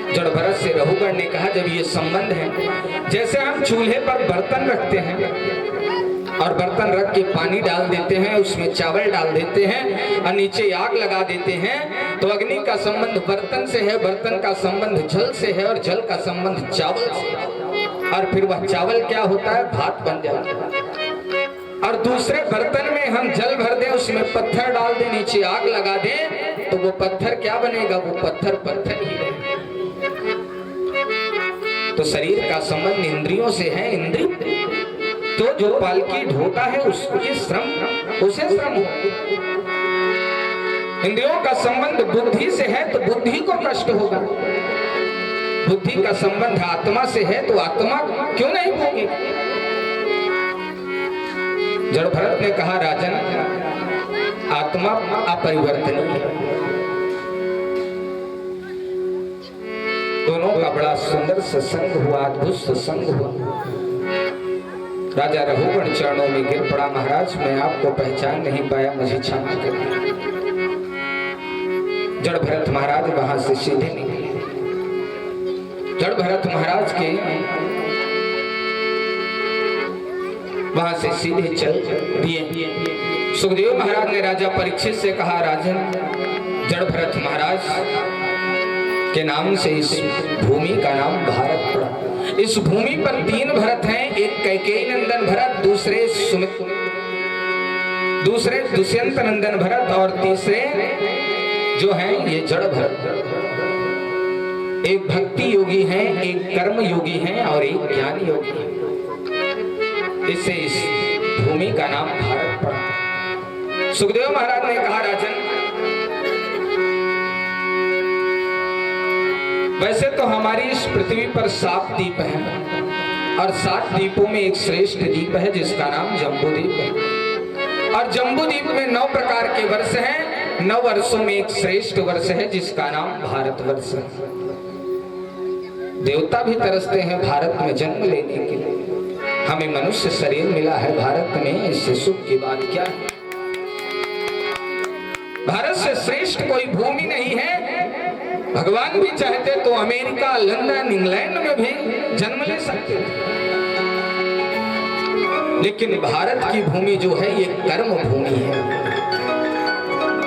जड़ भरत से रहुगण ने कहा, जब ये संबंध है, जैसे हम चूल्हे पर बर्तन रखते हैं और बर्तन रख के पानी डाल देते हैं, उसमें चावल डाल देते हैं और नीचे आग लगा देते हैं, तो अग्नि का संबंध बर्तन से है, बर्तन का संबंध जल से है, और जल का संबंध चावल से है, और फिर वह चावल क्या होता है? भात बन जाता है। और दूसरे बर्तन में हम जल भर दें, उसमें पत्थर डाल दें, नीचे आग लगा दें, तो वो पत्थर क्या बनेगा? वो पत्थर पत्थर ही रहेगा। तो शरीर का संबंध इंद्रियों से है, इंद्रिय तो जो पालकी ढोता है उसके श्रम, उसे श्रम हो। इंद्रियों का संबंध बुद्धि से है तो बुद्धि को कष्ट होगा, बुद्धि का संबंध आत्मा से है तो आत्मा क्यों नहीं होगी? जड़ भरत ने कहा, राजन, आत्मा अपरिवर्तनीय है। दोनों का बड़ा सुंदर सत्संग हुआ, अद्भुत सत्संग हुआ। राजा रहुगण चरणों में गिर पड़ा, महाराज मैं आपको पहचान नहीं पाया, मुझे क्षमा करिए। जड़ भरत महाराज वहां से सीधे निकले। जड़ भरत महाराज के वहां से सीधे चल दिए। सुखदेव महाराज ने राजा परीक्षित से कहा, राजन, जड़ भरत महाराज के नाम से इस भूमि का नाम भारत पड़ा। इस भूमि पर 3 भरत हैं, एक कैकेयी नंदन भरत, दूसरे दुष्यंत नंदन भरत और तीसरे जो हैं ये जड़ भरत, एक भक्ति योगी हैं, एक कर्म योगी हैं और एक ज्ञान योगी है। इससे इस भूमि का नाम भारत पड़ा। सुखदेव महाराज ने कहा, राजन वैसे तो हमारी इस पृथ्वी पर 7 द्वीप हैं और 7 द्वीपों में एक श्रेष्ठ द्वीप है जिसका नाम जम्बू द्वीप है। और जम्बू द्वीप में 9 प्रकार के वर्ष हैं। 9 वर्षों में एक श्रेष्ठ वर्ष है जिसका नाम भारतवर्ष है। देवता भी तरसते हैं भारत में जन्म लेने के लिए। हमें मनुष्य शरीर मिला है भारत में, इससे सुख की बात क्या है। भारत से श्रेष्ठ कोई भूमि नहीं है। भगवान भी चाहते तो अमेरिका, लंदन, इंग्लैंड में भी जन्म ले सकते थे, लेकिन भारत की भूमि जो है ये कर्म भूमि है,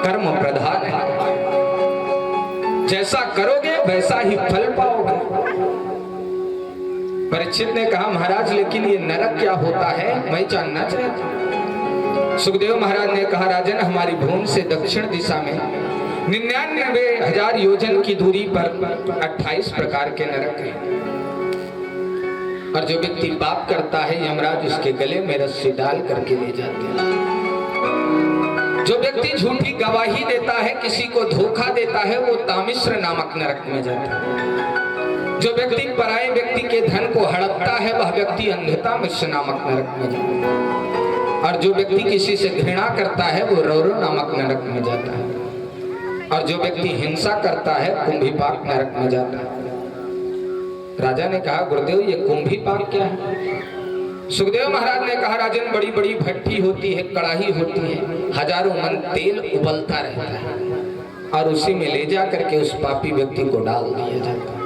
कर्म प्रधान है। जैसा करोगे वैसा ही फल पाओगे। परीक्षित ने कहा, महाराज लेकिन ये नरक क्या होता है, मैं जानना चाहता। सुखदेव महाराज ने कहा, राजन हमारी भूमि से दक्षिण दिशा में 99,000 योजन की दूरी पर 28 प्रकार के नरक हैं। और जो व्यक्ति पाप करता है यमराज उसके गले में रस्सी डाल करके ले जाते हैं। जो व्यक्ति झूठी गवाही देता है, किसी को धोखा देता है, वो तामिश्र नामक नरक में जाता है। जो व्यक्ति पराये व्यक्ति के धन को हड़पता है वह व्यक्ति अंधता मिश्र नामक नरक में जाता है। और जो व्यक्ति किसी से घृणा करता है वो रौरव नामक नरक में जाता है। और जो व्यक्ति हिंसा करता है कुंभीपाक नरक में जाता है। राजा ने कहा, गुरुदेव ये कुंभीपाक क्या है? सुखदेव महाराज ने कहा, राजन बड़ी बड़ी भट्टी होती है, कड़ाही होती है, हजारों मन तेल उबलता रहता है और उसी में ले जा करके उस पापी व्यक्ति को डाल दिया जाता है।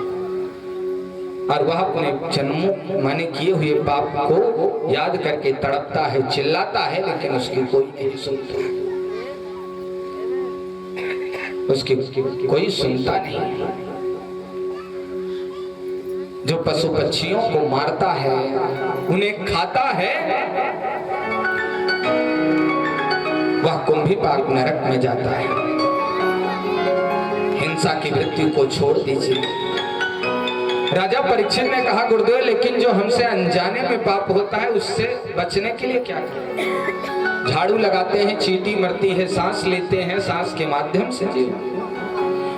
और वह अपने जन्मों माने किए हुए पाप को याद करके तड़पता है, चिल्लाता है, लेकिन उसकी कोई नहीं सुनता, उसकी कोई सुनता नहीं। जो पशु पक्षियों को मारता है, उन्हें खाता है, वह कुंभीपाक नरक में जाता है। हिंसा की वृत्ति को छोड़ दीजिए। राजा परीक्षित ने कहा, गुरुदेव लेकिन जो हमसे अनजाने में पाप होता है उससे बचने के लिए क्या करें? झाड़ू लगाते हैं, चींटी मरती है, सांस लेते हैं, सांस के माध्यम से जीव।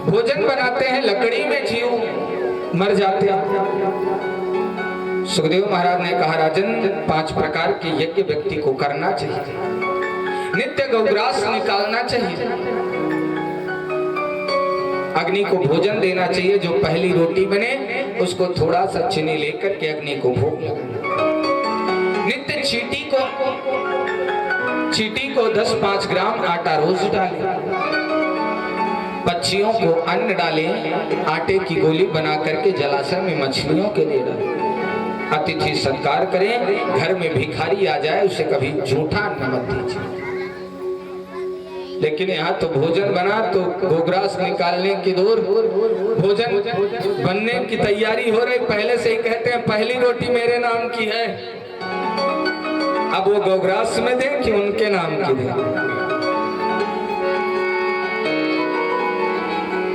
भोजन बनाते हैं, लकड़ी में जीव मर जाते हैं। सुखदेव महाराज ने कहा, राजन 5 प्रकार के यज्ञ व्यक्ति को करना चाहिए। नित्य गौग्रास निकालना चाहिए, अग्नि को भोजन देना चाहिए। जो पहली रोटी बने उसको थोड़ा सा चीनी लेकर के अग्नि को भोग लगाना। नित्य चींटी को 10-5 ग्राम आटा रोज डालें। पक्षियों को अन्न डालें, आटे की गोली बना करके जलाशय में मछलियों के लिए डालें। अतिथि सत्कार करें, घर में भिखारी आ जाए उसे कभी झूठा अन्न मत दीजिए। लेकिन यहाँ तो भोजन बना तो गोग्रास निकालने की दूर, भोजन बनने की तैयारी हो रही, पहले से ही कहते हैं पहली रोटी मेरे नाम की है। अब वो गोग्रास में दे कि उनके नाम की दे।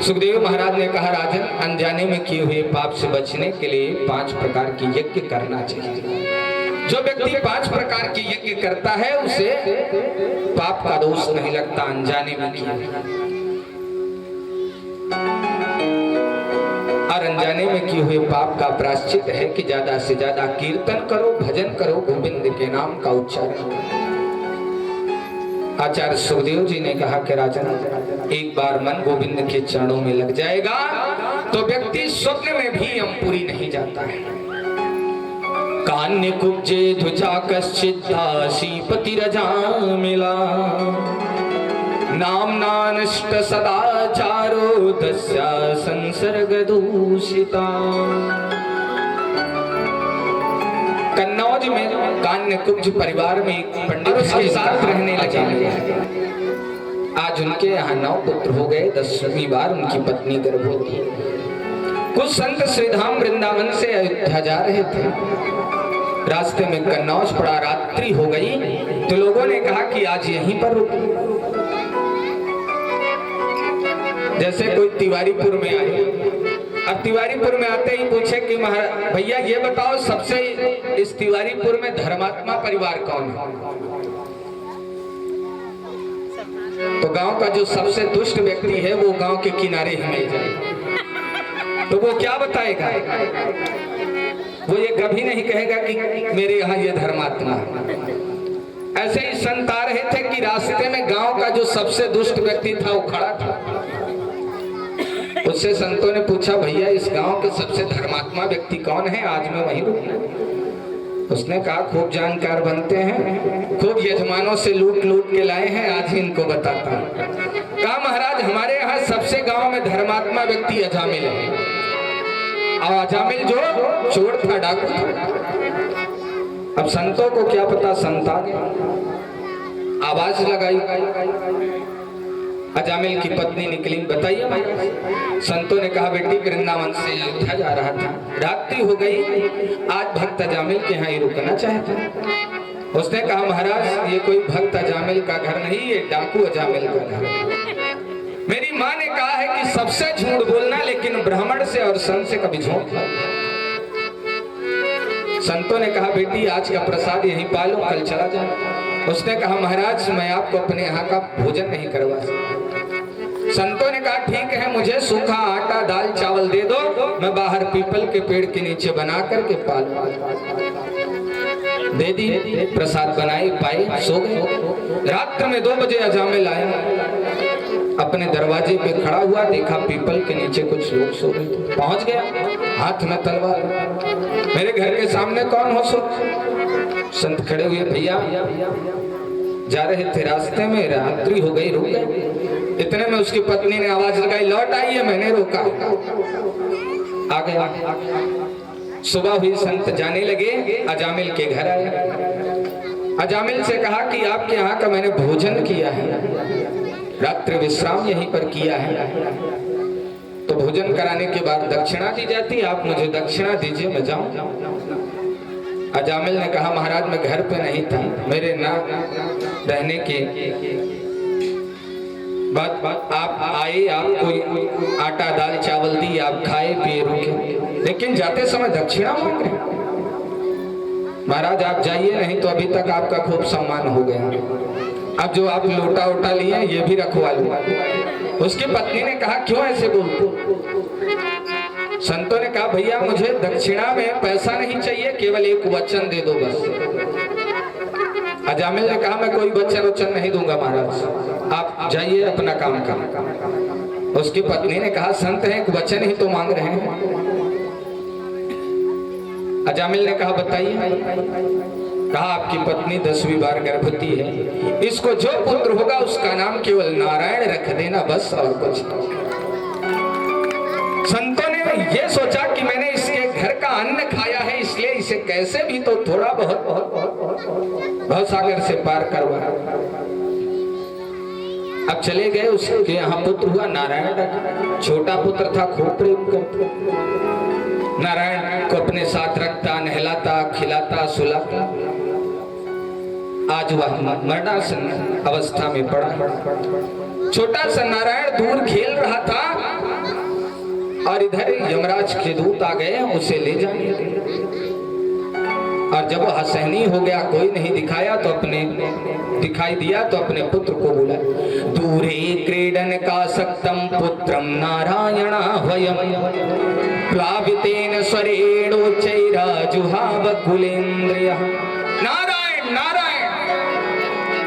सुखदेव महाराज ने कहा, राजन अनजाने में किए हुए पाप से बचने के लिए 5 proकार की यज्ञ करना चाहिए। जो व्यक्ति 5 प्रकार की यज्ञ करता है उसे पाप का दोष नहीं लगता, अनजाने में किया। और अनजाने में किए हुए पाप का प्रायश्चित है कि ज्यादा से ज्यादा कीर्तन करो, भजन करो, गोविंद के नाम का उच्चारण करो। आचार्य सुखदेव जी ने कहा कि राजन एक बार मन गोविंद के चरणों में लग जाएगा तो व्यक्ति स्वप्न में भी यमपुरी नहीं जाता है। कान्य कुब्जे ध्वजा कश्चिदासीपति रजा मिला, नामना नष्ट सदाचारो दस्या संसर्ग दूषिता। कन्नौज में कान्य कुब्ज परिवार में एक पंडित के साथ रहने लगे। आज उनके यहाँ 9 पुत्र हो गए। 10वीं बार उनकी पत्नी गर्भवती। कुछ संत श्रीधाम वृंदावन से अयोध्या जा रहे थे। रास्ते में कन्नौज पड़ा, रात्रि हो गई तो लोगों ने कहा कि आज यहीं पर रुके। जैसे कोई तिवारीपुर में आए, अब तिवारीपुर में आते ही पूछे कि भैया ये बताओ सबसे इस तिवारीपुर में धर्मात्मा परिवार कौन है? तो गांव का जो सबसे दुष्ट व्यक्ति है वो गांव के किनारे ही मिल जाए, तो वो क्या बताएगा? वो ये कभी नहीं कहेगा कि मेरे यहाँ ये धर्मात्मा है। ऐसे ही संत आ रहे थे कि रास्ते में गांव का जो सबसे दुष्ट व्यक्ति था वो खड़ा था। उससे संतों ने पूछा, भैया इस गांव के सबसे धर्मात्मा व्यक्ति कौन है? आज मैं वहीं रुकूं। उसने कहा, खूब जानकार बनते हैं, खूब यजमानों से लूट लूट के लाए हैं, आज ही इनको बताता हूं। कहा, महाराज हमारे यहाँ सबसे गांव में धर्मात्मा व्यक्ति अजामिल है। और अजामिल जो चोर था, डाकू था। अब संतों को क्या पता, संत आ गए, आवाज लगाई, अजामिल की पत्नी निकली, बताइए भाई। संतों ने कहा, बेटी वृंदावन से अयोध्या जा रहा था, रात्रि हो गई, आज भक्त अजामिल के यहाँ ही रुकना चाहता। उसने कहा, महाराज ये कोई भक्त अजामिल का घर नहीं, ये डाकू अजामिल का घर है। मेरी माँ ने कहा है कि सबसे झूठ बोलना, लेकिन ब्राह्मण से और संत से कभी झूठ मत। संतों ने कहा, बेटी आज का प्रसाद यहीं पालो, कल चला जाए। उसने कहा, महाराज मैं आपको अपने यहाँ का भोजन नहीं करवा सकता। संतों ने कहा, ठीक है, मुझे सूखा आटा दाल चावल दे दो, मैं बाहर पीपल के पेड़ के नीचे बना करके पालूंगा। दे दी, प्रसाद बनाई, पाई, सो गए। रात्र में 2 बजे अजामिल आया, अपने दरवाजे पे खड़ा हुआ, देखा पीपल के नीचे कुछ लोग सो रहे थे। पहुंच गया, हाथ में तलवार, मेरे घर के सामने कौन हो? सो संत खड़े हुए, भैया जा रहे थे, रास्ते में रात्रि हो गई, रुक गए। इतने में उसकी पत्नी ने आवाज लगाई, लौट आइए, मैंने रोका। आ गया, सुबह हुई, संत जाने लगे, अजामिल के घर आए। अजामिल से कहा कि आपके यहाँ का मैंने भोजन किया है, रात्रि विश्राम यहीं पर किया है, तो भोजन कराने के बाद दक्षिणा दी जाती है, आप मुझे दक्षिणा दीजिए, मैं जाऊं। अजामिल ने कहा, महाराज मैं घर पे नहीं था, मेरे ना रहने के बाद आप आए, आपको आटा दाल चावल दी, आप खाए पिए रुके, लेकिन जाते समय दक्षिणा मांग रहे। महाराज आप जाइए, नहीं तो अभी तक आपका खूब सम्मान हो गया, अब जो आप लोटा वोटा लिए ये भी रखवा लो। उसकी पत्नी ने कहा, क्यों ऐसे बोलते? संतों ने कहा, भैया मुझे दक्षिणा में पैसा नहीं चाहिए, केवल एक वचन दे दो बस। अजामिल ने कहा, मैं कोई वचन नहीं दूंगा महाराज, आप जाइए अपना काम करें। उसकी पत्नी ने कहा, संत हैं, एक वचन ही तो मांग रहे हैं। अजामिल ने कहा, बताइए। कहा, आपकी पत्नी 10वीं बार गर्भवती है, इसको जो पुत्र होगा उसका नाम केवल नारायण रख देना, बस और कुछ नहीं। संतों ने ये सोचा कि मैंने इसके घर का अन्न खाया है, इसलिए इसे कैसे भी तो थोड़ा बहुत भवसागर से पार करवा। अब चले गए, उसके यहाँ पुत्र हुआ नारायण। छोटा पुत्र था, खूब प्रेम करता, नारायण को अपने साथ रखता, नहलाता, खिलाता, सुलाता। आज वह मरणासन अवस्था में पड़ा। छोटा सा नारायण दूर खेल रहा था और इधर यमराज के दूत आ गए उसे ले जाने लगे। और जब वह सहनी हो गया, कोई नहीं दिखाई दिया तो अपने पुत्र को बोला, दूरे क्रीडन का सक्तम पुत्रम नारायण वयम प्लावितेन स्वरेणोच्चैरा जुहाव कुलेन्द्रियः। नारायण नारायण।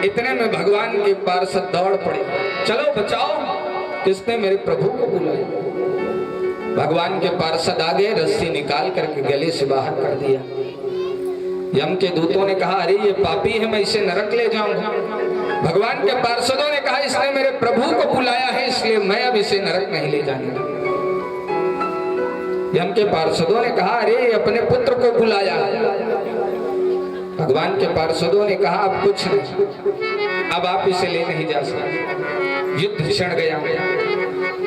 इतने में भगवान के पार्षद दौड़ पड़े, चलो बचाओ, किसने मेरे प्रभु को बुलाया। भगवान के पार्षद आ गए, रस्सी निकाल करके गले से बाहर कर दिया। यम के दूतों ने कहा, अरे ये पापी है, मैं इसे नरक ले जाऊंगा। भगवान के पार्षदों ने कहा, इसने मेरे प्रभु को बुलाया है, इसलिए मैं अब इसे नरक नहीं ले जाऊंगा। यम के पार्षदों ने कहा, अरे अपने पुत्र को बुलाया। भगवान के पार्षदों ने कहा, अब कुछ नहीं, अब आप इसे ले नहीं जा सकते। युद्ध छिड़ गया।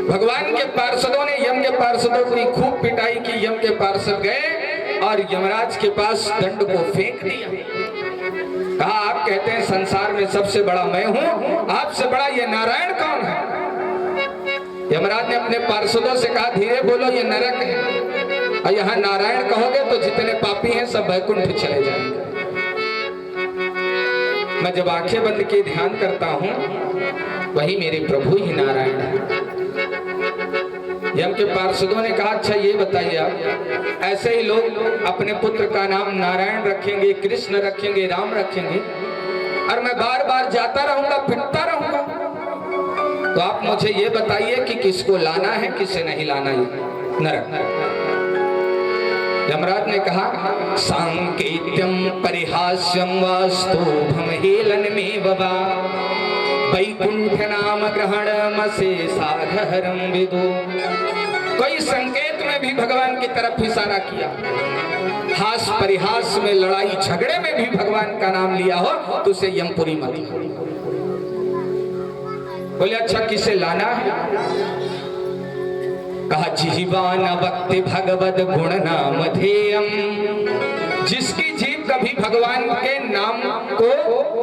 भगवान के पार्षदों ने यम के पार्षदों की खूब पिटाई की। यम के पार्षद गए और यमराज के पास दंड को फेंक दिया। कहा, आप कहते हैं संसार में सबसे बड़ा मैं हूं, आपसे बड़ा ये नारायण कौन है? यमराज ने अपने पार्षदों से कहा धीरे बोलो, ये नरक है और यहाँ नारायण कहोगे तो जितने पापी हैं सब वैकुंठ चले जाएंगे। मैं जब आंखें बंद के ध्यान करता हूँ वही मेरे प्रभु ही नारायण है। यम के पार्षदों ने कहा अच्छा ये बताइए आप, ऐसे ही लोग अपने पुत्र का नाम नारायण रखेंगे, कृष्ण रखेंगे, राम रखेंगे और मैं बार बार जाता रहूंगा, फिरता रहूंगा, तो आप मुझे ये बताइए कि किसको लाना है, किसे नहीं लाना है नरक। यमराज ने कहा सांकेत्यम परिहास्यम वास्तुभम हेलन में बबा वैकुंठ नाम ग्रहण मसे साधहरम विदु। कोई संकेत में भी भगवान की तरफ इशारा किया, हास परिहास में, लड़ाई झगड़े में भी भगवान का नाम लिया हो तो उसे यमपुरी मत। बोले अच्छा किसे लाना है? कहा जिह्वान भक्ति भगवद गुण नाम ध्येयम, जिसकी जीभ कभी भगवान के नाम को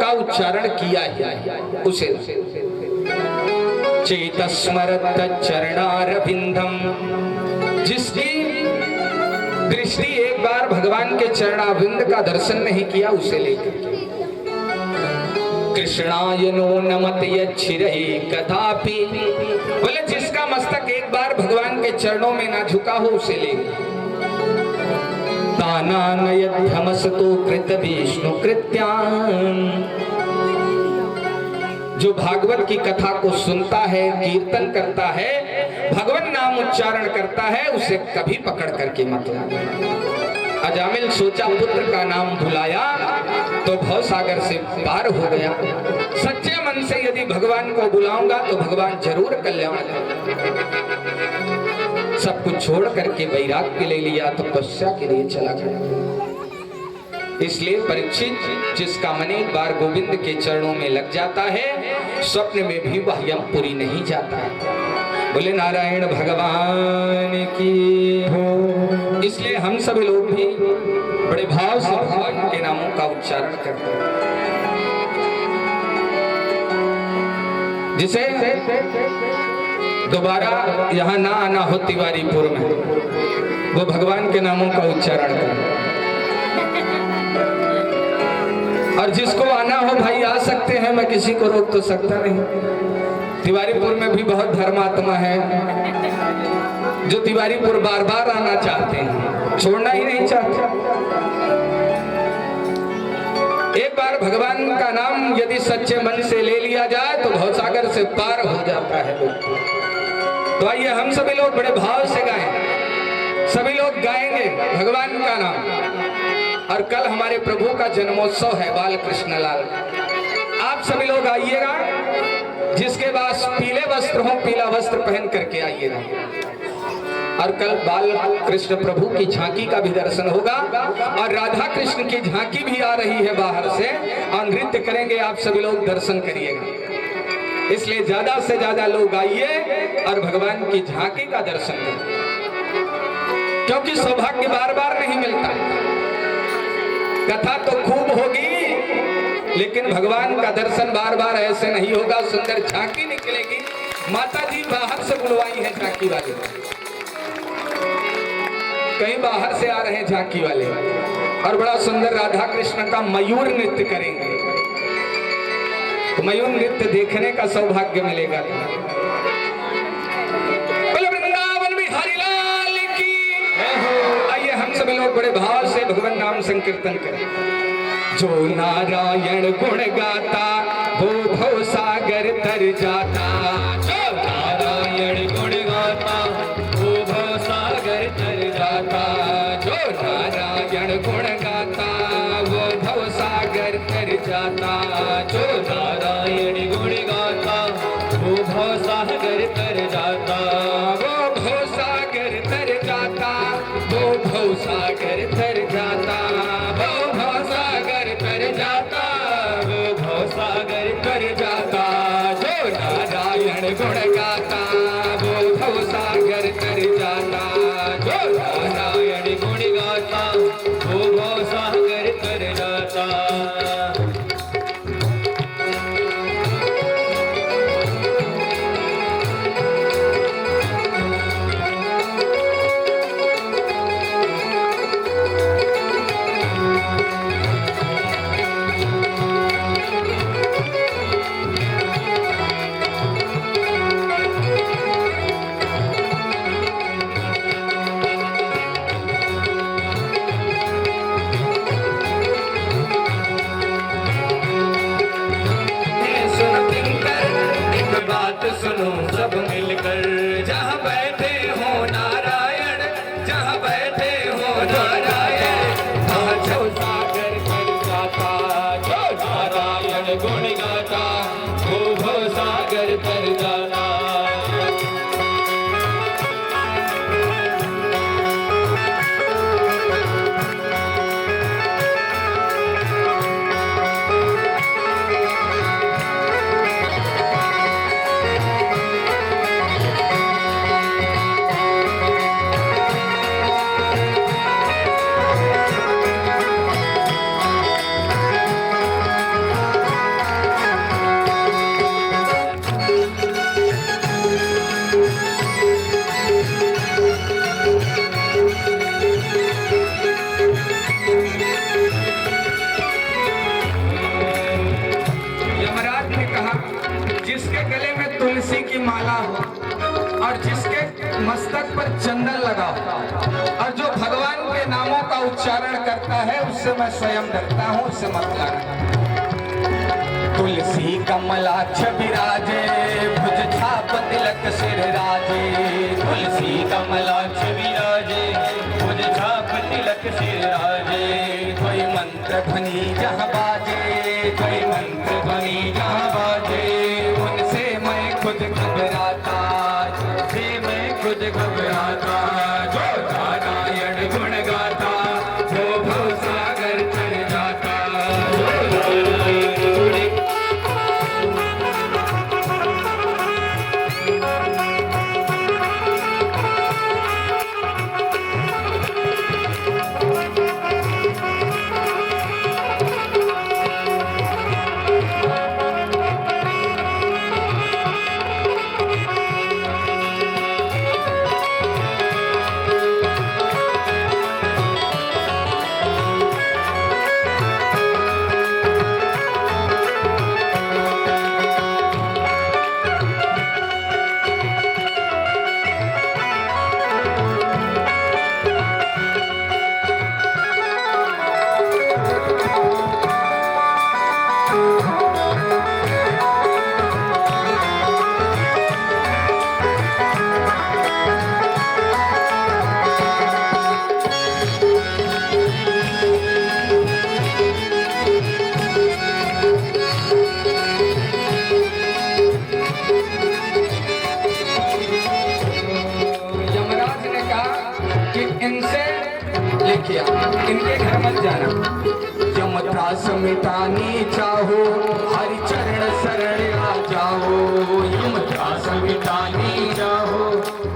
का उच्चारण किया है उसे। चेतस्मरत चरणारविंदम, जिसकी दृष्टि एक बार भगवान के चरणारविंद का दर्शन नहीं किया उसे लेकर। कृष्णाय नो नमत यच्छिरहि कदापि, बोले जिसका मस्तक एक बार भगवान के चरणों में ना झुका हो उसे ले। तानानयध्यमसतो कृत विष्णु कृत्यान, जो भागवत की कथा को सुनता है, कीर्तन करता है, भगवान नाम उच्चारण करता है, उसे कभी पकड़ करके मत लाना। अजामिल सोचा पुत्र का नाम भुलाया तो भव सागर से पार हो गया। सच्चे मन से यदि भगवान को बुलाऊंगा तो भगवान जरूर कल्याण करेंगे। सब कुछ छोड़ करके वैराग्य ले लिया, तपस्या के लिए चला गया। इसलिए परीक्षित, जिसका मन एक बार गोविंद के चरणों में लग जाता है स्वप्न में भी वह यमपुरी नहीं जाता है। बोले नारायण भगवान की हो। इसलिए हम सभी लोग भी बड़े भाव से भगवान के नामों का उच्चारण करते हैं। जिसे दोबारा यहाँ ना आना हो तिवारीपुर में, वो भगवान के नामों का उच्चारण करें। और जिसको आना हो भाई आ सकते हैं, मैं किसी को रोक तो सकता नहीं। तिवारीपुर में भी बहुत धर्मात्मा है जो तिवारीपुर बार बार आना चाहते हैं, छोड़ना ही नहीं चाहते। एक बार भगवान का नाम यदि सच्चे मन से ले लिया जाए तो भवसागर से पार हो जाता है। तो आइए हम सभी लोग बड़े भाव से गाएं, सभी लोग गाएंगे भगवान का नाम। और कल हमारे प्रभु का जन्मोत्सव है, बाल कृष्ण लाल। आप सभी लोग आइएगा, जिसके पास पीले वस्त्र हो पीला वस्त्र पहन करके आइएगा। और कल बाल कृष्ण प्रभु की झांकी का भी दर्शन होगा और राधा कृष्ण की झांकी भी आ रही है बाहर से और नृत्य करेंगे। आप सभी लोग दर्शन करिएगा। इसलिए ज्यादा से ज्यादा लोग आइए और भगवान की झांकी का दर्शन करें, क्योंकि सौभाग्य बार बार नहीं मिलता। कथा तो खूब होगी लेकिन भगवान का दर्शन बार बार ऐसे नहीं होगा। सुंदर झांकी निकलेगी, माता जी बाहर से बुलवाई है झांकी वाले, कहीं बाहर से आ रहे हैं झांकी वाले, और बड़ा सुंदर राधा कृष्ण का मयूर नृत्य करेंगे। तो मयूर नृत्य देखने का सौभाग्य मिलेगा। वृंदावन बिहारी लाल की। आइए हम सभी लोग बड़े भाव से भगवान नाम संकीर्तन करें। जो नारायण गुण गाता वो भव सागर तर जाता। जो नारायण गुण गाता वो भव सागर तर जाता। जो नारायण गुण गाता वो भव सागर तर जाता। जो नारायण गुण गाता वो भव सागर तर जाता। वो भव सागर तर जाता। वो भव सागर तर जाता। गुण गाता वो भव सागर तर जाता। जो नारायण गुण गाता वो भव सागर तर जाता। सुनो सब मिलकर, जहाँ बैठे हो नारायण, जहाँ बैठे हो नारायण, वहाँ जो सागर कर जाता, जो नारायण गुण गाता, वो सागर कर जाता। तुलसी की माला हो और जिसके मस्तक पर चंदन लगा हो और जो भगवान के नामों का उच्चारण करता है, उससे मैं स्वयं डरता हूं, उससे मत लगना। तुलसी कमलाक्ष विराजे, भुज छाप तिलक सिर राजे, तुलसी कमलाक्ष विराजे, भुज छाप तिलक सिर राजे, कोई मंत्र ध्वनि जहाँ बाजे, कोई मंत्र ध्वनि जहाँ बाजे, उनसे मैं खुद घबराता, से मैं खुद घबराता, जो नारायण गुण गाता, वो भव सागर तर जाता। इनके घर मत जाना। यमत्रास मिटानी चाहो, हरि चरण शरण आ जाओ, यमत्रास मिटानी चाहो,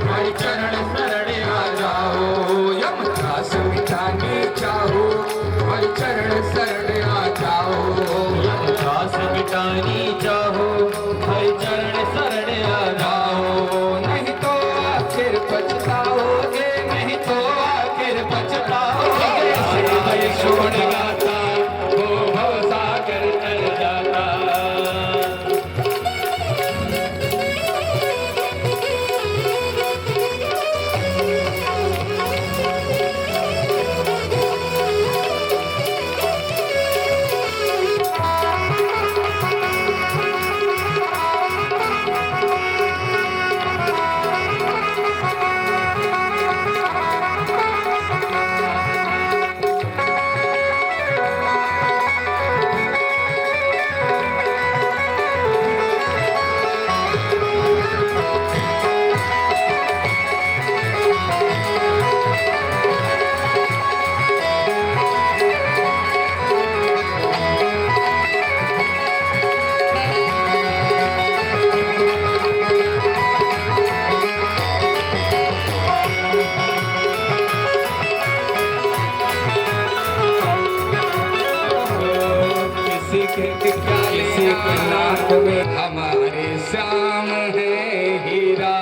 हरि चरण शरण आ जाओ, यमत्रास मिटानी चाहो, हरि चरण शरण आ जाओ, यमत्रास मिटानी चाहो, हरि चरण शरण आ जाओ, नहीं तो आखिर पछताओगे, नहीं तो आखिर पछताओगे, छोड़ गाता, वो भव सागर तर जाता। नाथ में हमारे श्याम है हीरा,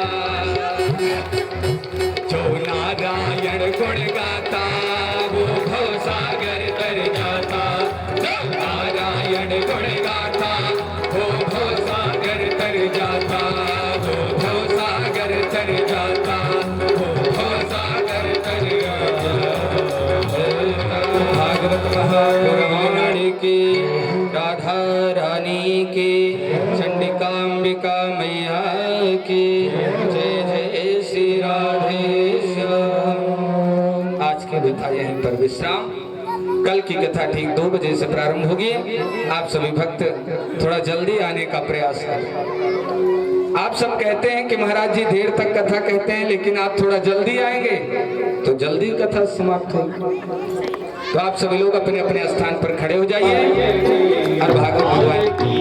जो नारायण गुण गाता, वो भव सागर तर जाता, जो नारायण गुण गाता, वो भव सागर तर जाता, वो भव सागर तर जाता, वो भव सागर तर जाता। भागवत महापुराण की, राधा रानी की, चंडिकांबिका मैया की जय जय श्री राधे श्याम। आज की कथा यहीं पर विश्राम। कल की कथा ठीक 2 बजे से प्रारंभ होगी। आप सभी भक्त थोड़ा जल्दी आने का प्रयास करें। आप सब कहते हैं कि महाराज जी देर तक कथा कहते हैं, लेकिन आप थोड़ा जल्दी आएंगे तो जल्दी कथा समाप्त होगी। तो आप सभी लोग अपने अपने स्थान पर खड़े हो जाइए और भागवत भगवान के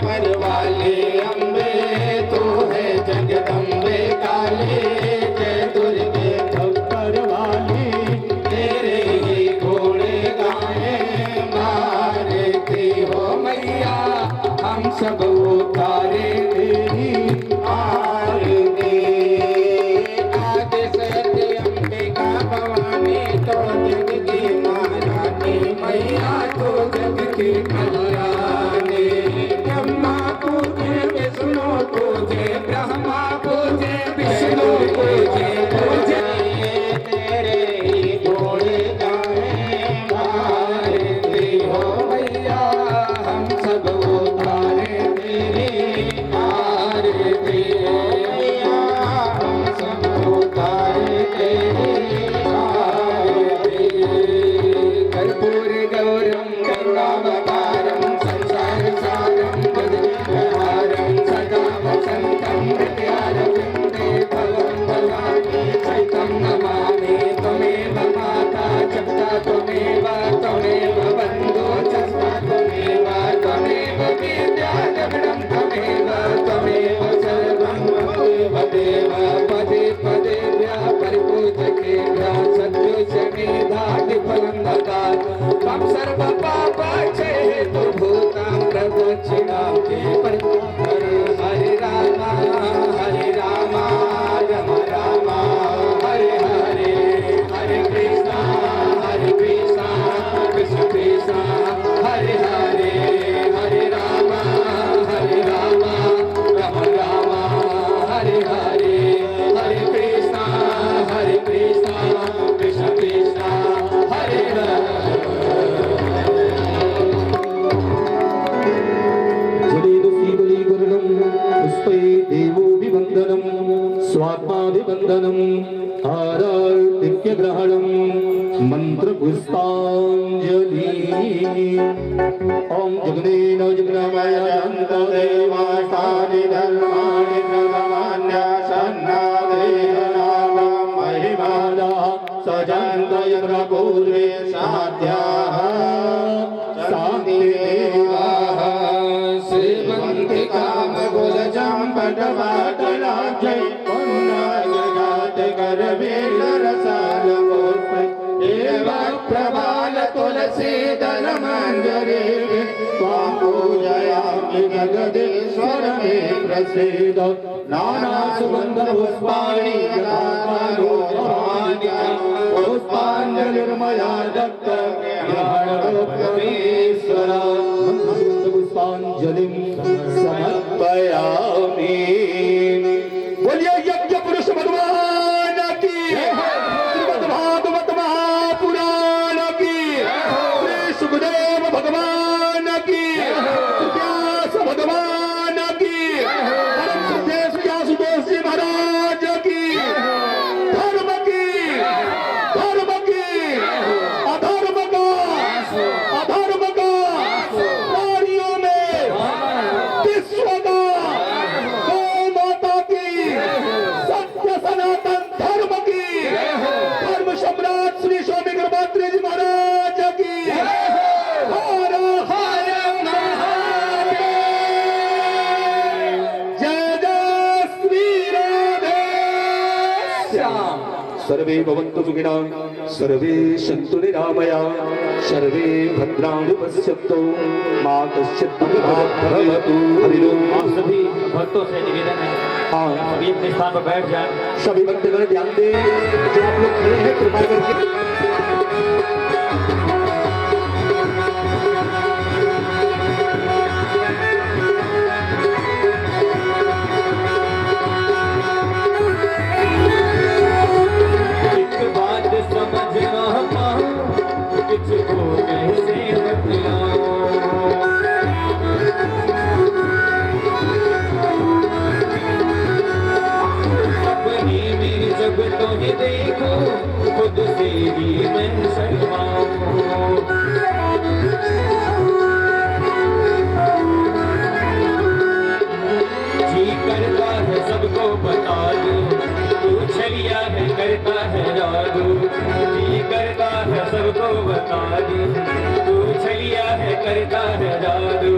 पर वाले अम्बे तू है जगदम्बे काली जय दुर्गे खप्पर वाली तेरे ही घोड़े गाए मारती हो मैया हम सब उतारे तेरी आरती आदि सत्य अंबिका भवानी तो जग की महारानी मैया तो जग की कल्याणी ब्रह्मा पूजे विष्णु पूजे ब्रह्मा पूजे विष्णु पूजे पूजे तेरे ही घोड़े गाए मारती हो मैया हम सब उतारे तेरी आरती मैया हम सब उतारे तेरी आरती कर्पूर गौरम करुणावतारम संसार सारम भजनहारम सदा वसंतम हृदयारविंदे भवं भवानी चैतं नमामि त्वमेव माता जगता त्वमेव त्वमेव बन्धो जस्ता त्वमेव त्वमेव विद्या जगदं त्वमेव त्वमेव सर्वं ममेव देव पदे पदे परिपूजकेभ्यः सद्योषमेधातिफलं ददातु त्वं सर्वपापक्षय हेतुभूतां प्रदक्षिणां ते परिपूर्णं हरे राम राम राम हरे हरे हरे कृष्णा कृष्ण कृष्ण हरे हरे हरे राम राम राम हरे हरे हरे कृष्णा कृष्ण कृष्ण हरे हरे स्वात्माभिवंदनम आरतिक्य ग्रहणम मंत्र पुष्पांजलि ओम जगनेन जगन्मय अनंत देवास्तानि धर्माणि प्रगमान्य सन्नादेहनाम महिमाना सजन्तय प्रपूर्वे साध्याः शान्तिदेवाः श्रीमन्ति कामकुलचम्पटवाटलाक्षै प्रबाल तुलसी दल मंजरे त्वां पूजयामि जगदीश्वर मे प्रसीद नाना सुगंध पुष्पाणि पुष्पांजलिर्मया दत्त ग्रहणोपमेश्वर पुष्पांजलिं समर्पयामि। बोलिए यज्ञ पुरुष भगवान की, श्रीमद् भागवत महापुराण की, श्री सुखदेव भगवान की, व्यास भगवान की, परम सुदेश व्यासदेव जी महाराज की, धर्म की अधर्म का प्राणियों में विश्व का गौ माता की सत्य सनातन धर्म की धर्म सम्राट श्री स्वामी गुरुपात्री जी महाराज की हर हर महादेव जय जय श्री राधे श्याम। सर्वे भवन्तु सुखिनः सर्वे सन्तु निरामयाः सर्वे भद्राणि पश्यन्तु मा कश्चित् दुःखभाग् भवतु। हरि ओम। आप सभी भक्तों से निवेदन है हाँ, सभी अपने स्थान पर बैठ जाएं। सभी भक्तगण ध्यान दें, जो आप लोग खड़े हैं कृपा करके एक बात समझ ना पाऊं किसको कैसे बतलाऊं। अपनी मेरी जब तो ये देखो खुद से भी मैं शर्माऊं। जी करता है सबको बता दूं तू छलिया है करता है जादू। जी करता है सबको बता दूं तू छलिया है करता है जादू।